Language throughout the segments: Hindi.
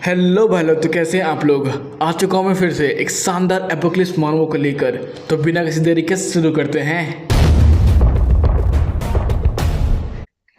हेलो भाई लोग, तो कैसे हैं आप लोग। आ चुका हूं मैं फिर से एक शानदार एपोक्लिप्स मानवों को लेकर। तो बिना किसी देरी के शुरू करते हैं।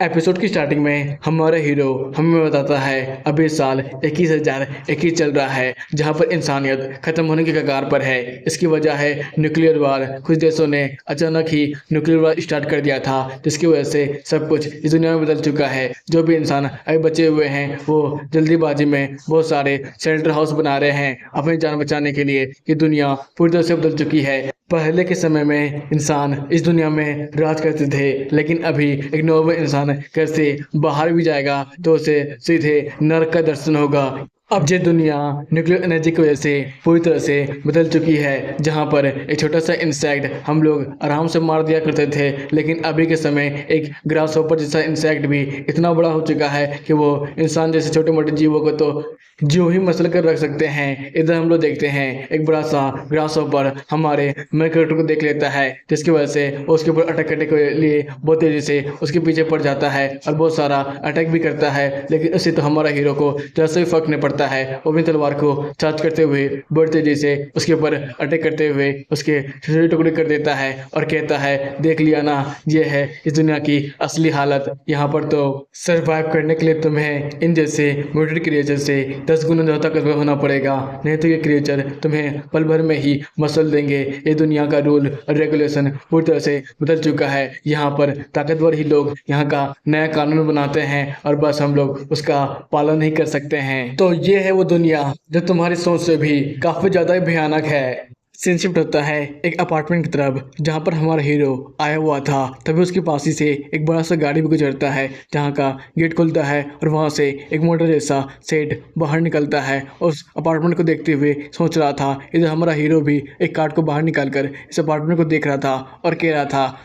एपिसोड की स्टार्टिंग में हमारा हीरो हमें बताता है अभी साल 21,021 चल रहा है, जहां पर इंसानियत खत्म होने के कगार पर है। इसकी वजह है न्यूक्लियर वार। कुछ देशों ने अचानक ही न्यूक्लियर वार स्टार्ट कर दिया था, जिसकी वजह से सब कुछ इस दुनिया में बदल चुका है। जो भी इंसान अभी बचे हुए हैं वो जल्दीबाजी में बहुत सारे शेल्टर हाउस बना रहे हैं अपनी जान बचाने के लिए। ये दुनिया पूरी तरह से बदल चुकी है। पहले के समय में इंसान इस दुनिया में राज करते थे, लेकिन अभी एक नॉर्मल इंसान घर से बाहर भी जाएगा तो उसे सीधे नरक का दर्शन होगा। अब ये दुनिया न्यूक्लियर एनर्जी की वजह से पूरी तरह से बदल चुकी है, जहां पर एक छोटा सा इंसेक्ट हम लोग आराम से मार दिया करते थे, लेकिन अभी के समय एक ग्रास हॉपर जैसा इंसेक्ट भी इतना बड़ा हो चुका है कि वो इंसान जैसे छोटे मोटे जीवों को तो जो ही मसल कर रख सकते हैं। इधर हम लोग देखते हैं एक बड़ा सा ग्रास हॉपर हमारे मेन कैरेक्टर को देख लेता है, जिसकी वजह से उसके ऊपर अटैक करने के लिए बहुत तेजी से उसके पीछे पड़ जाता है और बहुत सारा अटैक भी करता है। लेकिन उससे तो हमारा हीरो को जैसे ही फर्क नहीं पड़ता है, वो अपनी तलवार को चार्ज करते हुए बड़ी तेजी से उसके ऊपर अटैक करते हुए उसके छोटे टुकड़े कर देता है और कहता है, देख लिया ना, ये है इस दुनिया की असली हालत। यहाँ पर तो सरवाइव करने के लिए तुम्हें इन जैसे म्यूटेड क्रिएचर से 10 गुना ज़्यादा ताकतवर होना पड़ेगा, नहीं तो ये क्रिएचर तुम्हें पल भर में ही मसल देंगे। ये दुनिया का रूल और रेगुलेशन पूरी तरह से बदल चुका है। यहाँ पर ताकतवर ही लोग यहाँ का नया कानून बनाते हैं और बस हम लोग उसका पालन नहीं कर सकते हैं। तो ये है वो दुनिया जो तुम्हारी सोच से भी काफ़ी ज़्यादा भयानक है। सीन शिफ्ट होता है एक अपार्टमेंट की तरफ, जहाँ पर हमारा हीरो आया हुआ था। तभी उसके पास ही से एक बड़ा सा गाड़ी भी गुजरता है, जहाँ का गेट खुलता है और वहाँ से एक मोटर जैसा सेठ बाहर निकलता है। उस अपार्टमेंट को देखते हुए सोच रहा था, इधर हमारा हीरो भी एक कार्ड को बाहर निकाल कर इस अपार्टमेंट को देख रहा था और कह रहा था,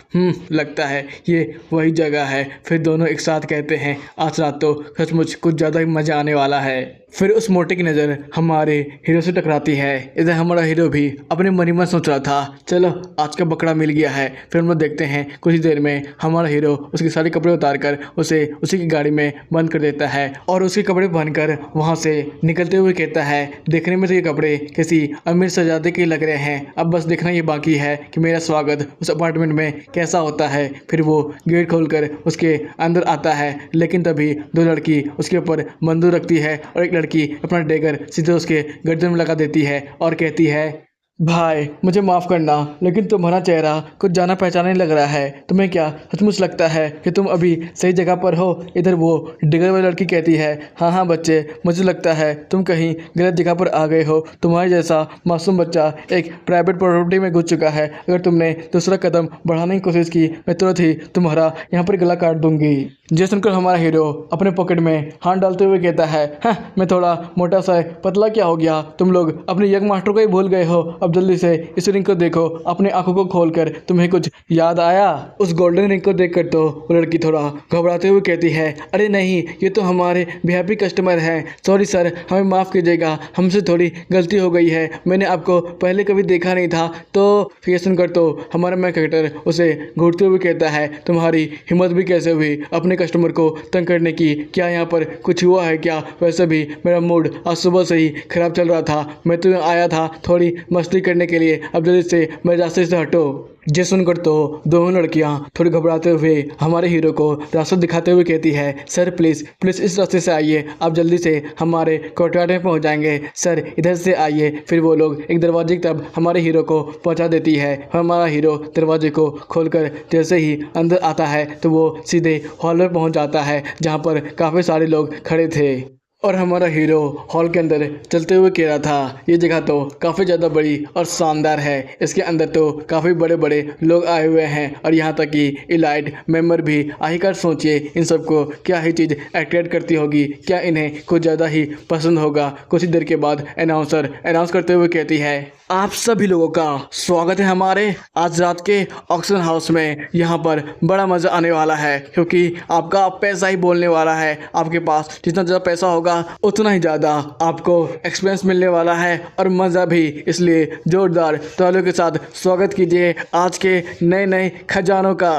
लगता है ये वही जगह है। फिर दोनों एक साथ कहते हैं, आज रात तो सचमुच कुछ ज़्यादा ही मज़ा आने वाला है। फिर उस मोटे की नज़र हमारे हीरो से टकराती है। इधर हमारा हीरो भी अपने मन ही मन सोच रहा था, चलो आज का बकरा मिल गया है। फिर हम लोग देखते हैं कुछ ही देर में हमारा हीरो उसके सारे कपड़े उतार कर उसे उसी की गाड़ी में बंद कर देता है और उसके कपड़े पहनकर वहाँ से निकलते हुए कहता है, देखने में तो ये कपड़े किसी अमीर शहजादे के लग रहे हैं, अब बस देखना ये बाकी है कि मेरा स्वागत उस अपार्टमेंट में कैसा होता है। फिर वो गेट खोलकर उसके अंदर आता है, लेकिन तभी दो लड़की उसके ऊपर बंदूक रखती है और एक लड़की अपना डेगर सीधे उसके गर्दन में लगा देती है और कहती है, भाई मुझे माफ़ करना, लेकिन तुम्हारा चेहरा कुछ जाना पहचाना नहीं लग रहा है। तुम्हें क्या सचमुच लगता है कि तुम अभी सही जगह पर हो? इधर वो डिगर वाली लड़की कहती है, हाँ बच्चे, मुझे लगता है तुम कहीं गलत जगह पर आ गए हो। तुम्हारे जैसा मासूम बच्चा एक प्राइवेट प्रॉपर्टी में घुस चुका है। अगर तुमने दूसरा कदम बढ़ाने की कोशिश की, मैं तुरंत ही तुम्हारा यहाँ पर गला काट दूंगी। ये सुनकर हमारा हीरो अपने पॉकेट में हाथ डालते हुए कहता है, हाँ मैं थोड़ा मोटा सा पतला क्या हो गया, तुम लोग अपने यंग मास्टर को ही भूल गए हो। अब जल्दी से इस रिंग को देखो, अपने आंखों को खोलकर तुम्हें कुछ याद आया? उस गोल्डन रिंग को देखकर तो वो लड़की थोड़ा घबराते हुए कहती है, अरे नहीं, ये तो हमारे वीआईपी कस्टमर हैं, सॉरी सर, हमें माफ़ कीजिएगा, हमसे थोड़ी गलती हो गई है, मैंने आपको पहले कभी देखा नहीं था। तो ये सुनकर तो हमारा मैं कैरेक्टर उसे घूरते हुए कहता है, तुम्हारी हिम्मत भी कैसे हुई अपने कस्टमर को तंग करने की? क्या यहाँ पर कुछ हुआ है क्या? वैसे भी मेरा मूड आज सुबह से ही खराब चल रहा था, मैं तो आया था थोड़ी मस्ती करने के लिए, अब जल्दी से मेरे रास्ते से हटो। ये सुनकर तो दोनों लड़कियां थोड़ी घबराते हुए हमारे हीरो को रास्ता दिखाते हुए कहती है, सर प्लीज़ प्लीज़ इस रास्ते से आइए, आप जल्दी से हमारे कोर्टयार्ड में पहुंच जाएंगे, सर इधर से आइए। फिर वो लोग एक दरवाजे की तरफ हमारे हीरो को पहुंचा देती है। हमारा हीरो दरवाजे को खोलकर जैसे ही अंदर आता है तो वो सीधे हॉल में पहुँच जाता है, जहाँ पर काफ़ी सारे लोग खड़े थे। और हमारा हीरो हॉल के अंदर चलते हुए कह रहा था, ये जगह तो काफ़ी ज़्यादा बड़ी और शानदार है, इसके अंदर तो काफ़ी बड़े बड़े लोग आए हुए हैं और यहाँ तक कि इलाइट मेंबर भी। आखिरकार सोचिए इन सबको क्या ही चीज़ अट्रैक्ट करती होगी, क्या इन्हें कुछ ज़्यादा ही पसंद होगा। कुछ ही देर के बाद अनाउंसर अनाउंस करते हुए कहती है, आप सभी लोगों का स्वागत है हमारे आज रात के ऑक्शन हाउस में। यहाँ पर बड़ा मज़ा आने वाला है, क्योंकि आपका पैसा ही बोलने वाला है। आपके पास जितना ज़्यादा पैसा होगा उतना ही ज़्यादा आपको एक्सपीरियंस मिलने वाला है और मज़ा भी। इसलिए जोरदार तालियों के साथ स्वागत कीजिए आज के नए नए खजानों का।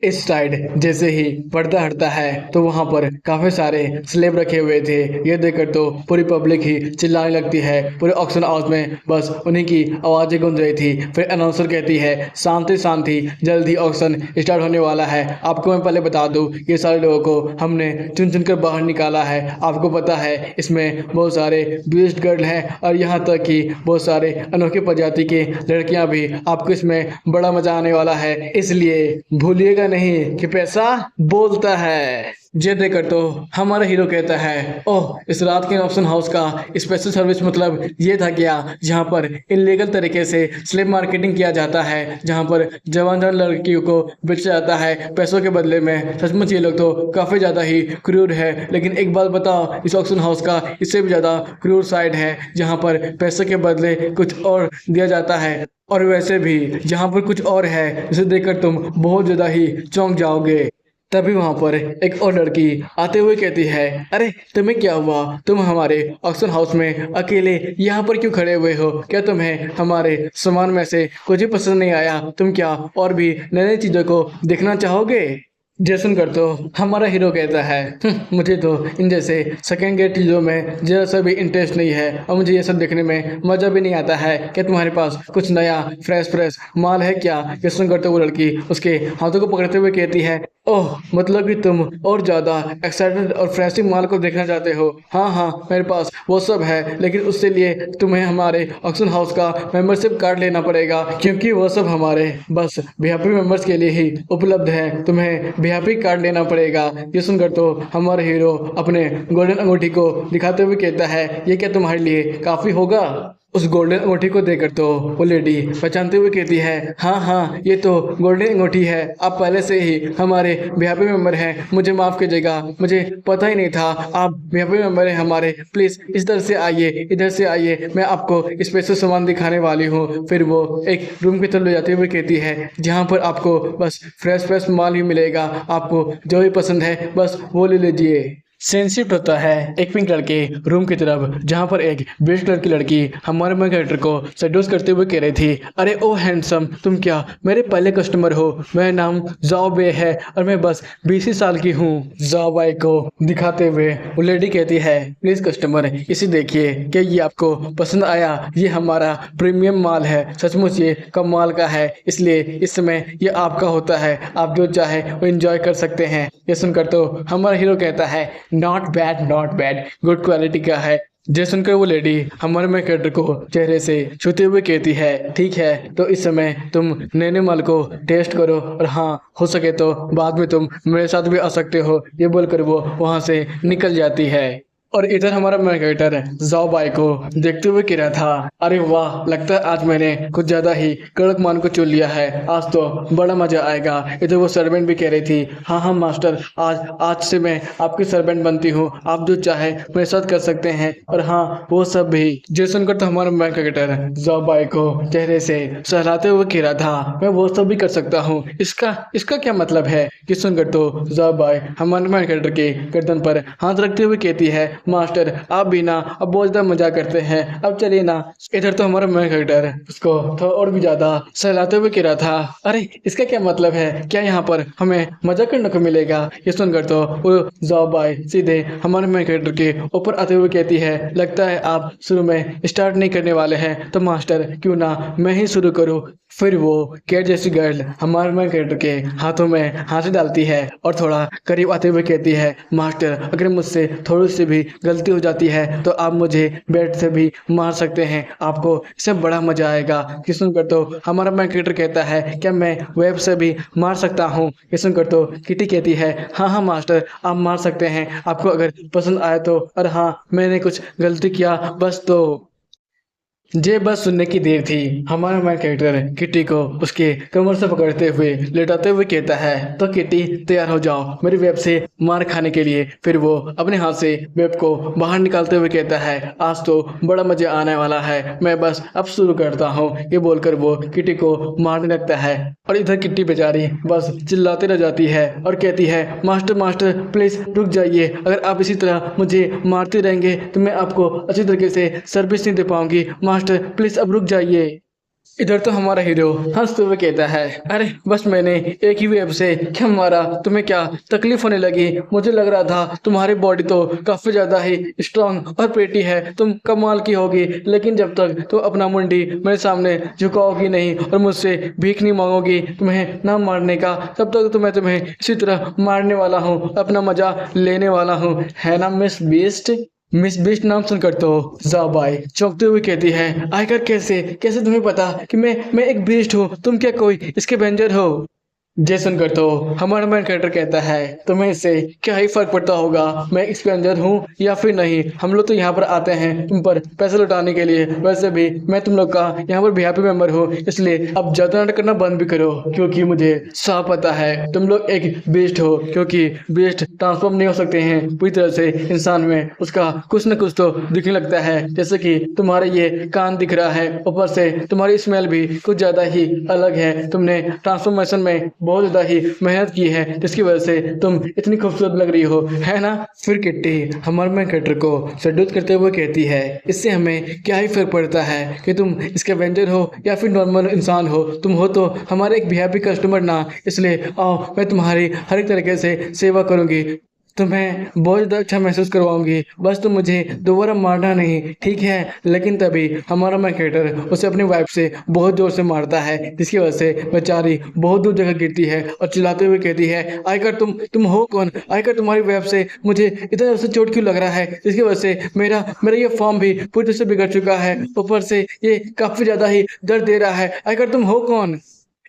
इस साइड जैसे ही पर्दा हटता है तो वहां पर काफी सारे स्लेब रखे हुए थे। ये देखकर तो पूरी पब्लिक ही चिल्लाने लगती है। पूरे ऑक्शन हाउस में बस उन्हीं की आवाजें गूंज रही थी। फिर अनाउंसर कहती है, शांति शांति, जल्द ही ऑक्शन स्टार्ट होने वाला है। आपको मैं पहले बता दूं, ये सारे लोगों को हमने चुन चुन कर बाहर निकाला है। आपको पता है इसमें बहुत सारे बीस्ट गर्ल हैं और यहाँ तक कि बहुत सारे अनोखी प्रजाति की लड़कियां भी। आपको इसमें बड़ा मजा आने वाला है, इसलिए भूलिएगा नहीं कि पैसा बोलता है। ये देखकर तो हमारा हीरो कहता है, ओह, इस रात के ऑप्शन हाउस का स्पेशल सर्विस मतलब ये था क्या, जहाँ पर इलीगल तरीके से स्लेव मार्केटिंग किया जाता है, जहाँ पर जवान जवान लड़कियों को बेचा जाता है पैसों के बदले में। सचमुच ये लोग तो काफी ज्यादा ही क्रूर है। लेकिन एक बात बताओ, इस ऑक्शन हाउस का इससे भी ज्यादा क्रूर साइड है, जहाँ पर पैसे के बदले कुछ और दिया जाता है। और वैसे भी जहाँ पर कुछ और है, जिसे देखकर तुम बहुत ज्यादा ही चौंक जाओगे। तभी वहां पर एक और लड़की आते हुए कहती है, अरे तुम्हें क्या हुआ, तुम हमारे ऑक्शन हाउस में अकेले यहाँ पर क्यों खड़े हुए हो? क्या तुम्हें हमारे सामान में से कुछ भी पसंद नहीं आया? तुम क्या और भी नई नई चीजों को देखना चाहोगे? जैसन कर तो हमारा हीरो कहता है, मुझे तो इन जैसे सेकेंड गेट चीज़ों में जरा सा भी इंटरेस्ट नहीं है और मुझे ये सब देखने में मज़ा भी नहीं आता है। क्या तुम्हारे पास कुछ नया फ्रेश माल है क्या? जैसन करते वो लड़की उसके हाथों को पकड़ते हुए कहती है, ओह, मतलब कि तुम और ज़्यादा एक्साइटेड और फ्रेश माल को देखना चाहते हो? हाँ हाँ, मेरे पास वो सब है, लेकिन उसके लिए तुम्हें हमारे ऑक्शन हाउस का मेंबरशिप कार्ड लेना पड़ेगा, क्योंकि वो सब हमारे बस वीआईपी मेंबर्स के लिए ही उपलब्ध है। तुम्हें वीआईपी कार्ड लेना पड़ेगा। ये सुनकर तो हमारा हीरो अपने गोल्डन अंगूठी को दिखाते हुए कहता है, ये क्या तुम्हारे लिए काफ़ी होगा? उस गोल्डन अंगूठी को देखकर तो वो लेडी पहचानते हुए कहती है, हाँ हाँ, ये तो गोल्डन अंगूठी है। आप पहले से ही हमारे वीआईपी मेंबर हैं, मुझे माफ़ कीजिएगा, मुझे पता ही नहीं था आप वीआईपी मेंबर हैं हमारे। प्लीज़ इधर से आइए, इधर से आइए, मैं आपको स्पेशल सामान दिखाने वाली हूँ। फिर वो एक रूम की तरफ ले जाते हुए कहती है, जहाँ पर आपको बस फ्रेश माल ही मिलेगा। आपको जो भी पसंद है बस वो ले लीजिए। सीन शिफ्ट होता है एक पिंक कलर के रूम की तरफ, जहाँ पर एक बेस्ट कलर की लड़की हमारे मेन कैरेक्टर को सेड्यूस करते हुए कह रही थी, अरे ओ हैंडसम, तुम क्या मेरे पहले कस्टमर हो? मेरा नाम जाओ बे है और मैं बस 20 ही साल की हूँ। जाओ बाई को दिखाते हुए वो लेडी कहती है, प्लीज कस्टमर, इसे देखिए, क्या ये आपको पसंद आया? ये हमारा प्रीमियम माल है, सचमुच ये कम माल का है, इसलिए इस समय ये आपका होता है, आप जो चाहे वो एंजॉय कर सकते हैं। ये सुनकर तो हमारा हीरो कहता है, नॉट बैड, गुड क्वालिटी का है। जय सुनकर वो लेडी हमारे में कैरेक्टर को चेहरे से छूते हुए कहती है, ठीक है, तो इस समय तुम नए माल को टेस्ट करो और हाँ, हो सके तो बाद में तुम मेरे साथ भी आ सकते हो। ये बोलकर वो वहां से निकल जाती है। और इधर हमारा मेन कैरेक्टर जाओ बाई को देखते हुए कह रहा था, अरे वाह, लगता है आज मैंने कुछ ज्यादा ही कड़क मान को चुन लिया है, आज तो बड़ा मजा आएगा। इधर वो सर्वेंट भी कह रही थी, हाँ हाँ मास्टर, आज से मैं आपकी सर्वेंट बनती हूँ, आप जो चाहे मेरे साथ कर सकते हैं। और हाँ, वो सब भी। जो सुनकर तो हमारा मेन कैरेक्टर जाओ बाई को चेहरे से सहलाते हुए कह रहा था, मैं वो सब भी कर सकता हूँ, इसका क्या मतलब है? कि सुनकर तो जाओ बाई हमारे मेन कैरेक्टर के गर्दन पर हाथ रखते हुए कहती है, मास्टर, आप भी ना अब बहुत ज्यादा मजा करते हैं, अब चलिए ना। इधर तो हमारा मेन कैरेक्टर उसको थोड़ा और भी ज्यादा सहलाते हुए कह रहा था, अरे इसका क्या मतलब है? क्या यहाँ पर हमें मजा करने को मिलेगा? ये सुनकर तो वो जाओ बाई सीधे हमारे मेन कैरेक्टर के ऊपर आते हुए कहती है, लगता है आप शुरू में स्टार्ट नहीं करने वाले हैं, तो मास्टर क्यों ना मैं ही शुरू करूँ। फिर वो कैट जैसी गर्ल हमारे मेन कैरेक्टर के हाथों में हाथ डालती है और थोड़ा करीब आते हुए कहती है, मास्टर, अगर मुझसे थोड़ी सी भी गलती हो जाती है तो आप मुझे बेड से भी मार सकते हैं, आपको इससे बड़ा मजा आएगा। ये सुनकर तो हमारा मेन कैरेक्टर कहता है, क्या मैं वेब से भी मार सकता हूँ? ये सुनकर तो किटी कहती है, हाँ हाँ मास्टर, आप मार सकते हैं, आपको अगर पसंद आए तो। और हाँ, मैंने कुछ गलती किया बस, तो जे बस सुनने की देर थी। हमारा मेन कैरेक्टर किटी को उसके कमर से पकड़ते हुए लेटाते हुए कहता है, तो किटी तैयार हो जाओ मेरी वेब से मार खाने के लिए। फिर वो अपने हाथ से वेब को बाहर निकालते हुए कहता है, आज तो बड़ा मजा आने वाला है, मैं बस अब शुरू करता हूँ। ये बोलकर वो किटी को मारने लगता है और इधर किटी बेचारी बस चिल्लाते रह जाती है और कहती है, मास्टर प्लीज रुक जाइए, अगर आप इसी तरह मुझे मारते रहेंगे तो मैं आपको अच्छी तरीके से सर्विस नहीं दे पाऊंगी। मास्टर प्लीज अब रुक जाइए। इधर तो हमारा हीरो हंसते हुए कहता है, अरे बस मैंने एक ही वेब से क्या मारा, तुम्हें क्या तकलीफ होने लगी? मुझे लग रहा था तुम्हारी बॉडी तो काफी ज्यादा ही स्ट्रांग और पेटी है, तुम कमाल की होगी, लेकिन जब तक तुम अपना मुंडी मेरे सामने झुकाओगी नहीं और मुझसे भीख नहीं मांगोगी तुम्हें ना मारने का, तब तक तो मैं तुम्हें इसी तरह मारने वाला हूँ, अपना मजा लेने वाला हूँ, है ना मिस बीस्ट? मिस बिस्ट नाम सुनकर तो ज़ाबाई चौंकते हुए कहती है, आखिर कैसे कैसे तुम्हें पता कि मैं एक बीस्ट हूँ, तुम क्या कोई इसके वेंजर हो? ये सुनकर तो हमारा मैन कैरेक्टर कहता है, तुम्हें इससे क्या ही फर्क पड़ता होगा मैं एक्सपेंजर हूँ या फिर नहीं, हम लोग तो यहाँ पर आते हैं तुम पर पैसे लौटाने के लिए, वैसे भी मैं तुम लोग का यहाँ पर वीआईपी मेंबर हूँ, इसलिए अब ज्यादा नाटक करना बंद भी करो, क्योंकि मुझे साफ पता है तुम लोग एक बीस्ट हो, क्योंकि बीस्ट ट्रांसफॉर्म नहीं हो सकते हैं पूरी तरह से इंसान में, उसका कुछ न कुछ तो दिखने लगता है, जैसे कि तुम्हारे ये कान दिख रहा है, ऊपर से तुम्हारी स्मेल भी कुछ ज्यादा ही अलग है, तुमने ट्रांसफॉर्मेशन में बहुत ज्यादा ही मेहनत की है, जिसकी वजह से तुम इतनी खूबसूरत लग रही हो, है ना? फिर किट्टी हमारे मैन कैरेक्टर को सेड्यूस करते हुए कहती है, इससे हमें क्या ही फर्क पड़ता है कि तुम इसके वेंजर हो या फिर नॉर्मल इंसान हो, तुम हो तो हमारे एक वीआईपी कस्टमर ना, इसलिए आओ मैं तुम्हारी हर एक तरीके से सेवा करूंगी, तुम्हें बहुत ज़्यादा अच्छा महसूस करवाऊंगी, बस तुम मुझे दोबारा मारना नहीं, ठीक है? लेकिन तभी हमारा मैं कैरेक्टर उसे अपनी वाइफ से बहुत जोर से मारता है, जिसकी वजह से बेचारी बहुत दूर जगह गिरती है और चिल्लाते हुए कहती है, आयकर तुम हो कौन? आयकर तुम्हारी वाइफ से मुझे इतना जोर से चोट क्यों लग रहा है, जिसकी वजह से मेरा मेरा ये फॉर्म भी पूरी तरह से बिगड़ चुका है, ऊपर से ये काफ़ी ज़्यादा ही दर्द दे रहा है, आयकर तुम हो कौन?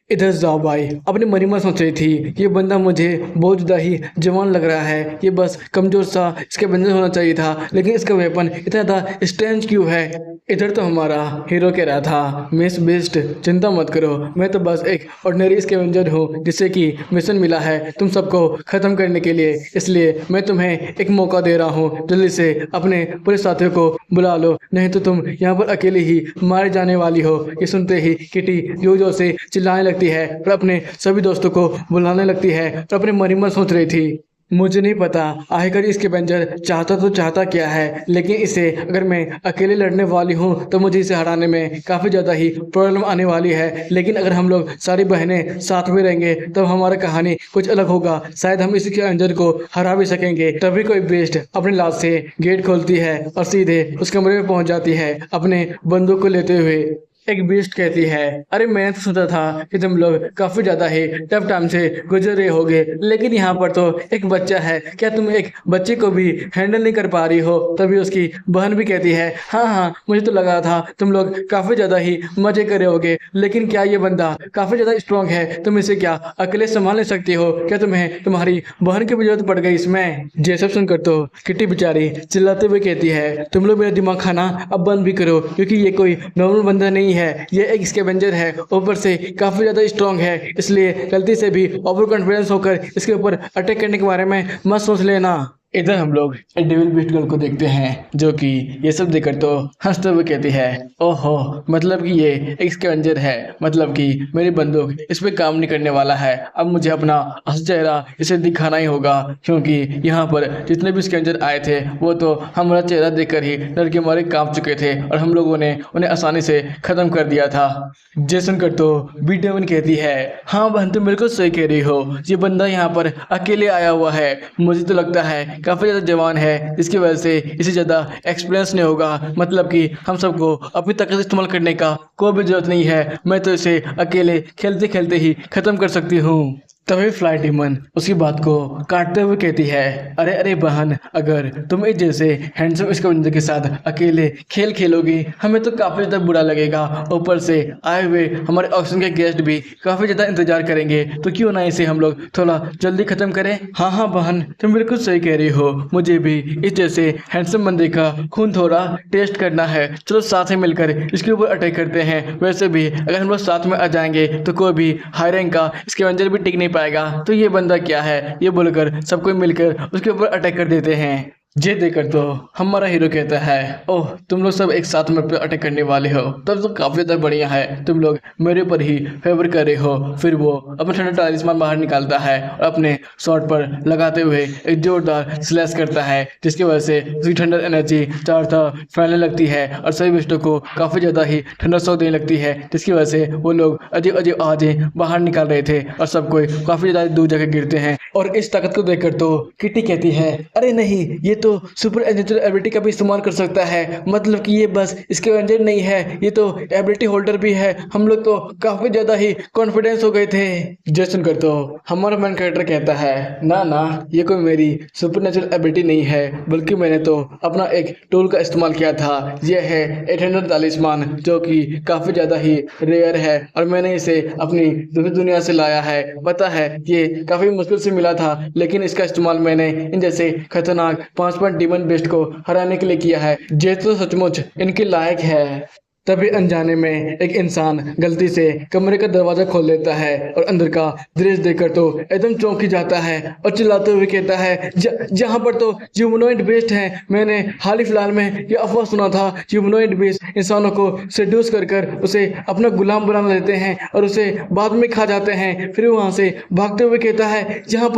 इधर ज़ाबाई अपनी मनी में सोच रही थी, ये बंदा मुझे बहुत ज़्यादा ही जवान लग रहा है, ये बस कमज़ोर सा इसके बंदर होना चाहिए था, लेकिन इसका वेपन इतना ज़्यादा स्ट्रेंज क्यों है? इधर तो हमारा हीरो कह रहा था, मिस बिस्ट चिंता मत करो, मैं तो बस एक ऑर्डिनरी स्कैवेंजर हूँ जिससे कि मिशन मिला है तुम सबको ख़त्म करने के लिए, इसलिए मैं तुम्हें एक मौका दे रहा हूँ, जल्दी से अपने पूरे साथियों को बुला लो, नहीं तो तुम यहाँ पर अकेले ही मारे जाने वाली हो। ये सुनते ही किटी जोर जोर से चिल्लाने लगती है और अपने सभी दोस्तों को बुलाने लगती है और अपने मन ही मन सोच रही थी, मुझे नहीं पता आखिर इसके वेंजर चाहता तो चाहता क्या है, लेकिन इसे अगर मैं अकेले लड़ने वाली हूँ तो मुझे इसे हराने में काफ़ी ज़्यादा ही प्रॉब्लम आने वाली है, लेकिन अगर हम लोग सारी बहनें साथ में रहेंगे तब हमारा कहानी कुछ अलग होगा, शायद हम इसके वेंजर को हरा भी सकेंगे। तभी कोई बेस्ट अपने लाश से गेट खोलती है और सीधे उस कमरे में पहुंच जाती है अपने बंदूक को लेते हुए। एक बीस्ट कहती है, अरे मैंने तो सोचा था कि तुम लोग काफी ज्यादा ही टफ टाइम से गुजर रहे होगे, लेकिन यहाँ पर तो एक बच्चा है, क्या तुम एक बच्चे को भी हैंडल नहीं कर पा रही हो? तभी उसकी बहन भी कहती है, हाँ हाँ मुझे तो लगा था तुम लोग काफी ज्यादा ही मजे कर रहे होगे, लेकिन क्या ये बंदा काफी ज्यादा स्ट्रॉन्ग है, तुम इसे क्या अकेले संभाल नहीं सकती हो? क्या तुम्हें तुम्हारी बहन की भी जरूरत पड़ गई इसमें? ये सब सुनकर तो किट्टी बेचारी चिल्लाते हुए कहती है, तुम लोग मेरा दिमाग खाना अब बंद भी करो, क्योंकि ये कोई नॉर्मल बंदा नहीं है, ये एक स्कैवेंजर है, ऊपर से काफी ज्यादा स्ट्रांग है, इसलिए गलती से भी ओवर कॉन्फिडेंस होकर इसके ऊपर अटैक करने के बारे में मत सोच लेना। इधर हम लोग एक डेविल बीस्ट गर्ल को देखते हैं जो कि ये सब देखकर तो हंसते हुए कहती है, ओहो मतलब कि ये एक स्कैवेंजर है, मतलब कि मेरी बंदूक इस पे काम नहीं करने वाला है, अब मुझे अपना असली चेहरा इसे दिखाना ही होगा, क्योंकि यहाँ पर जितने भी स्कैवेंजर आए थे वो तो हमारा चेहरा देखकर ही डर के मारे कांप चुके थे और हम लोगों ने उन्हें आसानी से खत्म कर दिया था। जेसन कर तो बी डेवन कहती है, हाँ बहन तुम बिल्कुल सही कह रही हो, ये बंदा यहाँ पर अकेले आया हुआ है, मुझे तो लगता है काफ़ी ज़्यादा जवान है, इसकी वजह से इसे ज़्यादा एक्सपीरियंस नहीं होगा, मतलब कि हम सबको अपनी ताकत इस्तेमाल करने का कोई भी ज़रूरत नहीं है, मैं तो इसे अकेले खेलते खेलते ही ख़त्म कर सकती हूँ। तभी फ्लाई डीमन उसकी बात को काटते हुए कहती है, अरे अरे बहन, अगर तुम इस जैसे हैंडसम स्कैवेंजर के साथ अकेले खेल खेलोगी हमें तो काफ़ी ज़्यादा बुरा लगेगा, ऊपर से आए हुए हमारे ऑक्सीजन के गेस्ट भी काफ़ी ज़्यादा इंतजार करेंगे, तो क्यों ना इसे हम लोग थोड़ा जल्दी ख़त्म करें। हाँ हाँ बहन तुम बिल्कुल सही कह रही हो, मुझे भी इस जैसे हैंडसम बंदे का खून थोड़ा टेस्ट करना है, चलो साथ में मिलकर इसके ऊपर अटैक करते हैं, वैसे भी अगर हम लोग साथ में आ जाएंगे तो कोई भी हाई रैंक का स्कैवेंजर भी टिक नहीं पाएगा, तो ये बंदा क्या है, ये बोलकर सबको मिलकर उसके ऊपर अटैक कर देते हैं। ये देखकर तो हमारा हीरो कहता है, ओह तुम लोग सब एक साथ में अटैक करने वाले हो, तब तो काफी ज्यादा बढ़िया है, तुम लोग मेरे पर ही फेवर कर रहे हो। फिर वो अपना ठंडा टालिस्मान बाहर निकालता है और अपने शॉट पर लगाते हुए एक जोरदार स्लैश करता है, जिसकी वजह से उसकी ठंडा एनर्जी चारों तरफ फैलने लगती है और सभी विष्टों को काफी ज्यादा ही ठंडा शॉक देने लगती है, जिसकी वजह से वो लोग अजीब अजीब आवाजें बाहर निकाल रहे थे और सब कोई काफी ज्यादा दूर जाकर गिरते हैं। और इस ताकत को देखकर तो किटी कहती है, अरे नहीं, ये तो सुपर नेचुरल एबिलिटी का भी इस्तेमाल कर सकता है, मतलब कि ये बस इसके एवेंजर नहीं है, ये तो एबिलिटी होल्डर भी है। हम लोग तो काफी ज्यादा ही कॉन्फिडेंस हो गए थे। जैसन कर तो हमारा मैन कैरेक्टर कहता है, ना ना, ये कोई मेरी सुपर नेचुरल एबिलिटी नहीं है, बल्कि मैंने तो अपना एक टूल का इस्तेमाल किया था। यह है 800 तालिस्मान, जो कि काफी ज्यादा ही रेयर है और मैंने इसे अपनी दूसरी दुनिया से लाया है। पता है ये काफी मुश्किल से मिला था, लेकिन इसका इस्तेमाल मैंने इन जैसे खतरनाक 5 पॉइंट डीमन बेस्ट को हराने के लिए किया है। ये तो सचमुच इनके लायक है। तभी अनजाने में एक इंसान गलती से कमरे का दरवाजा खोल देता है और अंदर का दृश्य देखकर तो एकदम चौंक ही जाता है और चिल्लाते हुए कहता है, जहाँ पर तो ह्यूमनॉइड बेस्ड है। मैंने हाल ही फिलहाल में ये अफवाह सुना था, ह्यूमनॉइड बेस्ड इंसानों को सेड्यूस कर कर उसे अपना गुलाम बना लेते हैं और उसे बाद में खा जाते हैं। फिर वहां से भागते हुए कहता है, यहाँ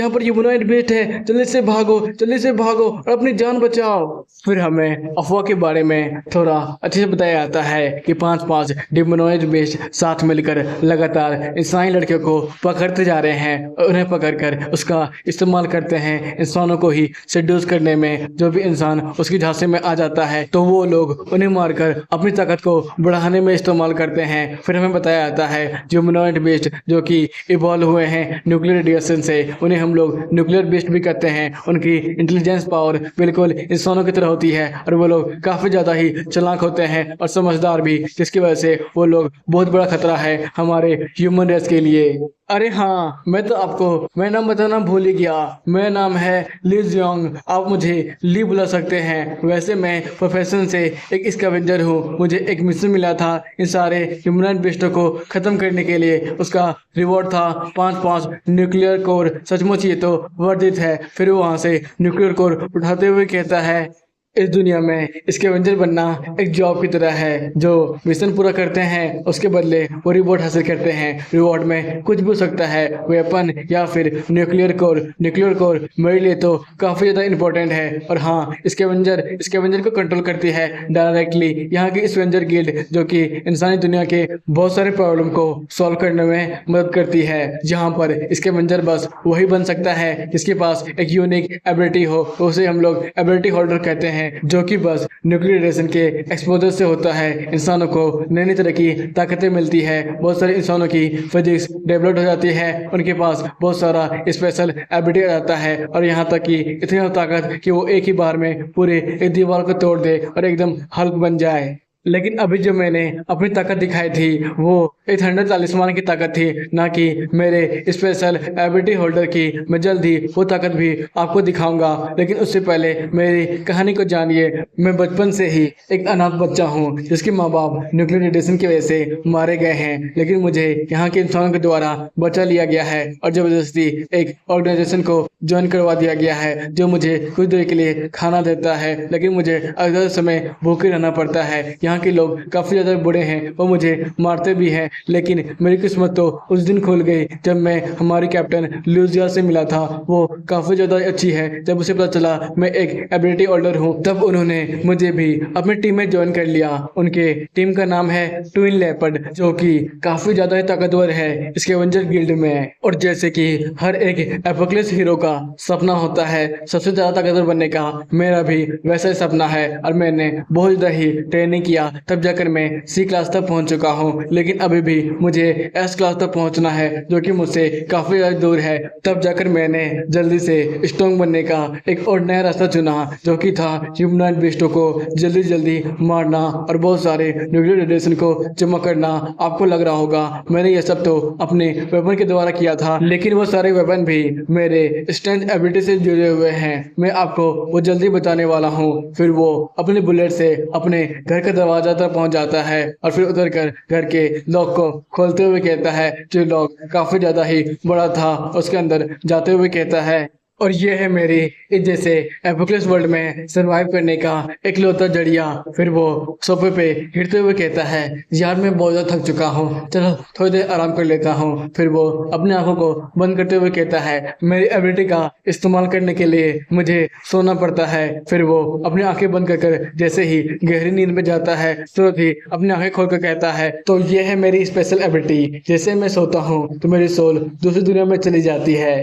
पर ह्यूमनॉइड बेस्ड है, जल्दी से भागो, जल्दी से भागो और अपनी जान बचाओ। फिर हमें अफवाह के बारे में थोड़ा अच्छे से बताया जाता है कि 5 डिमोनॉइड बेस्ड साथ मिलकर लगातार इंसानी लड़कियों को पकड़ते जा रहे हैं और उन्हें पकड़कर उसका इस्तेमाल करते हैं इंसानों को ही सेड्यूस करने में। जो भी इंसान उसकी झांसे में आ जाता है तो वो लोग उन्हें मारकर अपनी ताकत को बढ़ाने में इस्तेमाल करते हैं। फिर हमें बताया जाता है ह्यूमनॉइड बेस्ड जो कि इवॉल्व हुए हैं न्यूक्लियर रेडिएशन से, उन्हें हम लोग न्यूक्लियर बेस्ड भी कहते हैं। उनकी इंटेलिजेंस पावर बिल्कुल इंसानों की तरह होती है और वो लोग काफी ज्यादा ही चालाक होते हैं और समझदार भी, जिसकी वजह से वो लोग बहुत बड़ा खतरा है हमारे ह्यूमन रेस के लिए। अरे हाँ, मैं तो आपको मेरा नाम बताना भूल ही गया। मेरा नाम है ली जियोंग, आप मुझे ली बुला सकते हैं। वैसे मैं प्रोफेशन से एक स्कैवेंजर हूँ। मुझे एक मिशन मिला था इन सारे ह्यूमन बेस्टों को खत्म करने के लिए। उसका रिवॉर्ड था 5 न्यूक्लियर कोर। सचमुच ये तो वर्दित है। फिर वो वहां से न्यूक्लियर कोर उठाते हुए कहता है, इस दुनिया में स्कैवेंजर बनना एक जॉब की तरह है। जो मिशन पूरा करते हैं उसके बदले वो रिवॉर्ड हासिल करते हैं। रिवॉर्ड में कुछ भी हो सकता है, वेपन या फिर न्यूक्लियर कोर। न्यूक्लियर कोर मेरे लिए तो काफ़ी ज़्यादा इंपॉर्टेंट है। और हाँ, स्कैवेंजर को कंट्रोल करती है डायरेक्टली यहाँ की स्कैवेंजर गिल्ड, जो कि इंसानी दुनिया के बहुत सारे प्रॉब्लम को सॉल्व करने में मदद करती है। जहाँ पर स्कैवेंजर बस वही बन सकता है जिसके पास एक यूनिक एबिलिटी हो, तो उसे हम लोग एबिलिटी होल्डर कहते हैं, जो कि बस न्यूक्लियर रेडिएशन के एक्सपोजर से होता है। इंसानों को नई नई तरह की ताकतें मिलती है, बहुत सारे इंसानों की फिजिक्स डेवलप हो जाती है, उनके पास बहुत सारा स्पेशल एबिलिटी आ जाता है और यहाँ तक कि इतनी ताकत कि वो एक ही बार में पूरे एक दीवार को तोड़ दे और एकदम हल्क बन जाए। लेकिन अभी जो मैंने अपनी ताकत दिखाई थी वो 800 तालिस्मान की ताकत थी, ना कि मेरे स्पेशल एबिलिटी होल्डर की। मैं जल्द ही वो ताकत भी आपको दिखाऊंगा, लेकिन उससे पहले मेरी कहानी को जानिए। मैं बचपन से ही एक अनाथ बच्चा हूँ जिसके माँ बाप न्यूक्लियर रेडिएशन की वजह से मारे गए हैं, लेकिन मुझे यहाँ के इंसानों के द्वारा बचा लिया गया है और जबरदस्ती एक ऑर्गेनाइजेशन को ज्वाइन करवा दिया गया है, जो मुझे कुछ देर के लिए खाना देता है, लेकिन मुझे अगले समय भूखे रहना पड़ता है। यहाँ के लोग काफी ज्यादा बुरे हैं, वो मुझे मारते भी हैं, लेकिन मेरी किस्मत तो उस दिन खुल गई जब मैं हमारी कैप्टन लूजिया से मिला था। वो काफी ज्यादा अच्छी है। जब उसे पता चला मैं एक एबिलिटी होल्डर हूँ, तब उन्होंने मुझे भी अपनी टीम में ज्वाइन कर लिया। उनके टीम का नाम है ट्विन लेपर्ड, जो कि काफी ज्यादा ताकतवर है स्कैवेंजर गिल्ड में। और जैसे कि हर एक एपोकलिप्स हीरो का सपना होता है सबसे ज्यादा ताकतवर बनने का, मेरा भी वैसा ही सपना है और मैंने बहुत ज्यादा ही ट्रेनिंग किया, तब जाकर मैं सी क्लास तक पहुंच चुका हूं। लेकिन अभी भी मुझे एस क्लास तक पहुंचना है, जो कि मुझसे काफी ज्यादा दूर है। तब जाकर मैंने जल्दी से स्ट्रॉन्ग बनने का एक और नया रास्ता चुना, जो कि था ह्यूमनॉइड बेस्टों को जल्दी जल्दी मारना और बहुत सारे न्यूक्लियर रेडिएशन को जमा करना। आपको लग रहा होगा मैंने ये सब तो अपने वेपन के द्वारा किया था, लेकिन वो सारे वेपन भी मेरे स्ट्रेंथ एबिलिटी से जुड़े हुए हैं। मैं आपको वो जल्दी बताने वाला हूँ। फिर वो अपने बुलेट से अपने घर का दरवाजा तक पहुंच जाता है और फिर उतर कर घर के लॉक को खोलते हुए कहता है, जो लॉक काफी ज्यादा ही बड़ा था। उसके अंदर जाते हुए कहता है, और ये है मेरी इस जैसे एपोकलिप्स वर्ल्ड में सरवाइव करने का इकलौता जरिया। फिर वो सोफे पे हिड़ते हुए कहता है, यार मैं बहुत ज़्यादा थक चुका हूँ, चलो थोड़ी देर आराम कर लेता हूँ। फिर वो अपनी आंखों को बंद करते हुए कहता है, मेरी एबिलिटी का इस्तेमाल करने के लिए मुझे सोना पड़ता है। फिर वो अपनी आंखें बंद कर जैसे ही गहरी नींद में जाता है तुरंत ही अपनी आंखें खोल कर कहता है, तो ये है मेरी स्पेशल एबिलिटी, जैसे मैं सोता हूँ तो मेरी सोल दूसरी दुनिया में चली जाती है।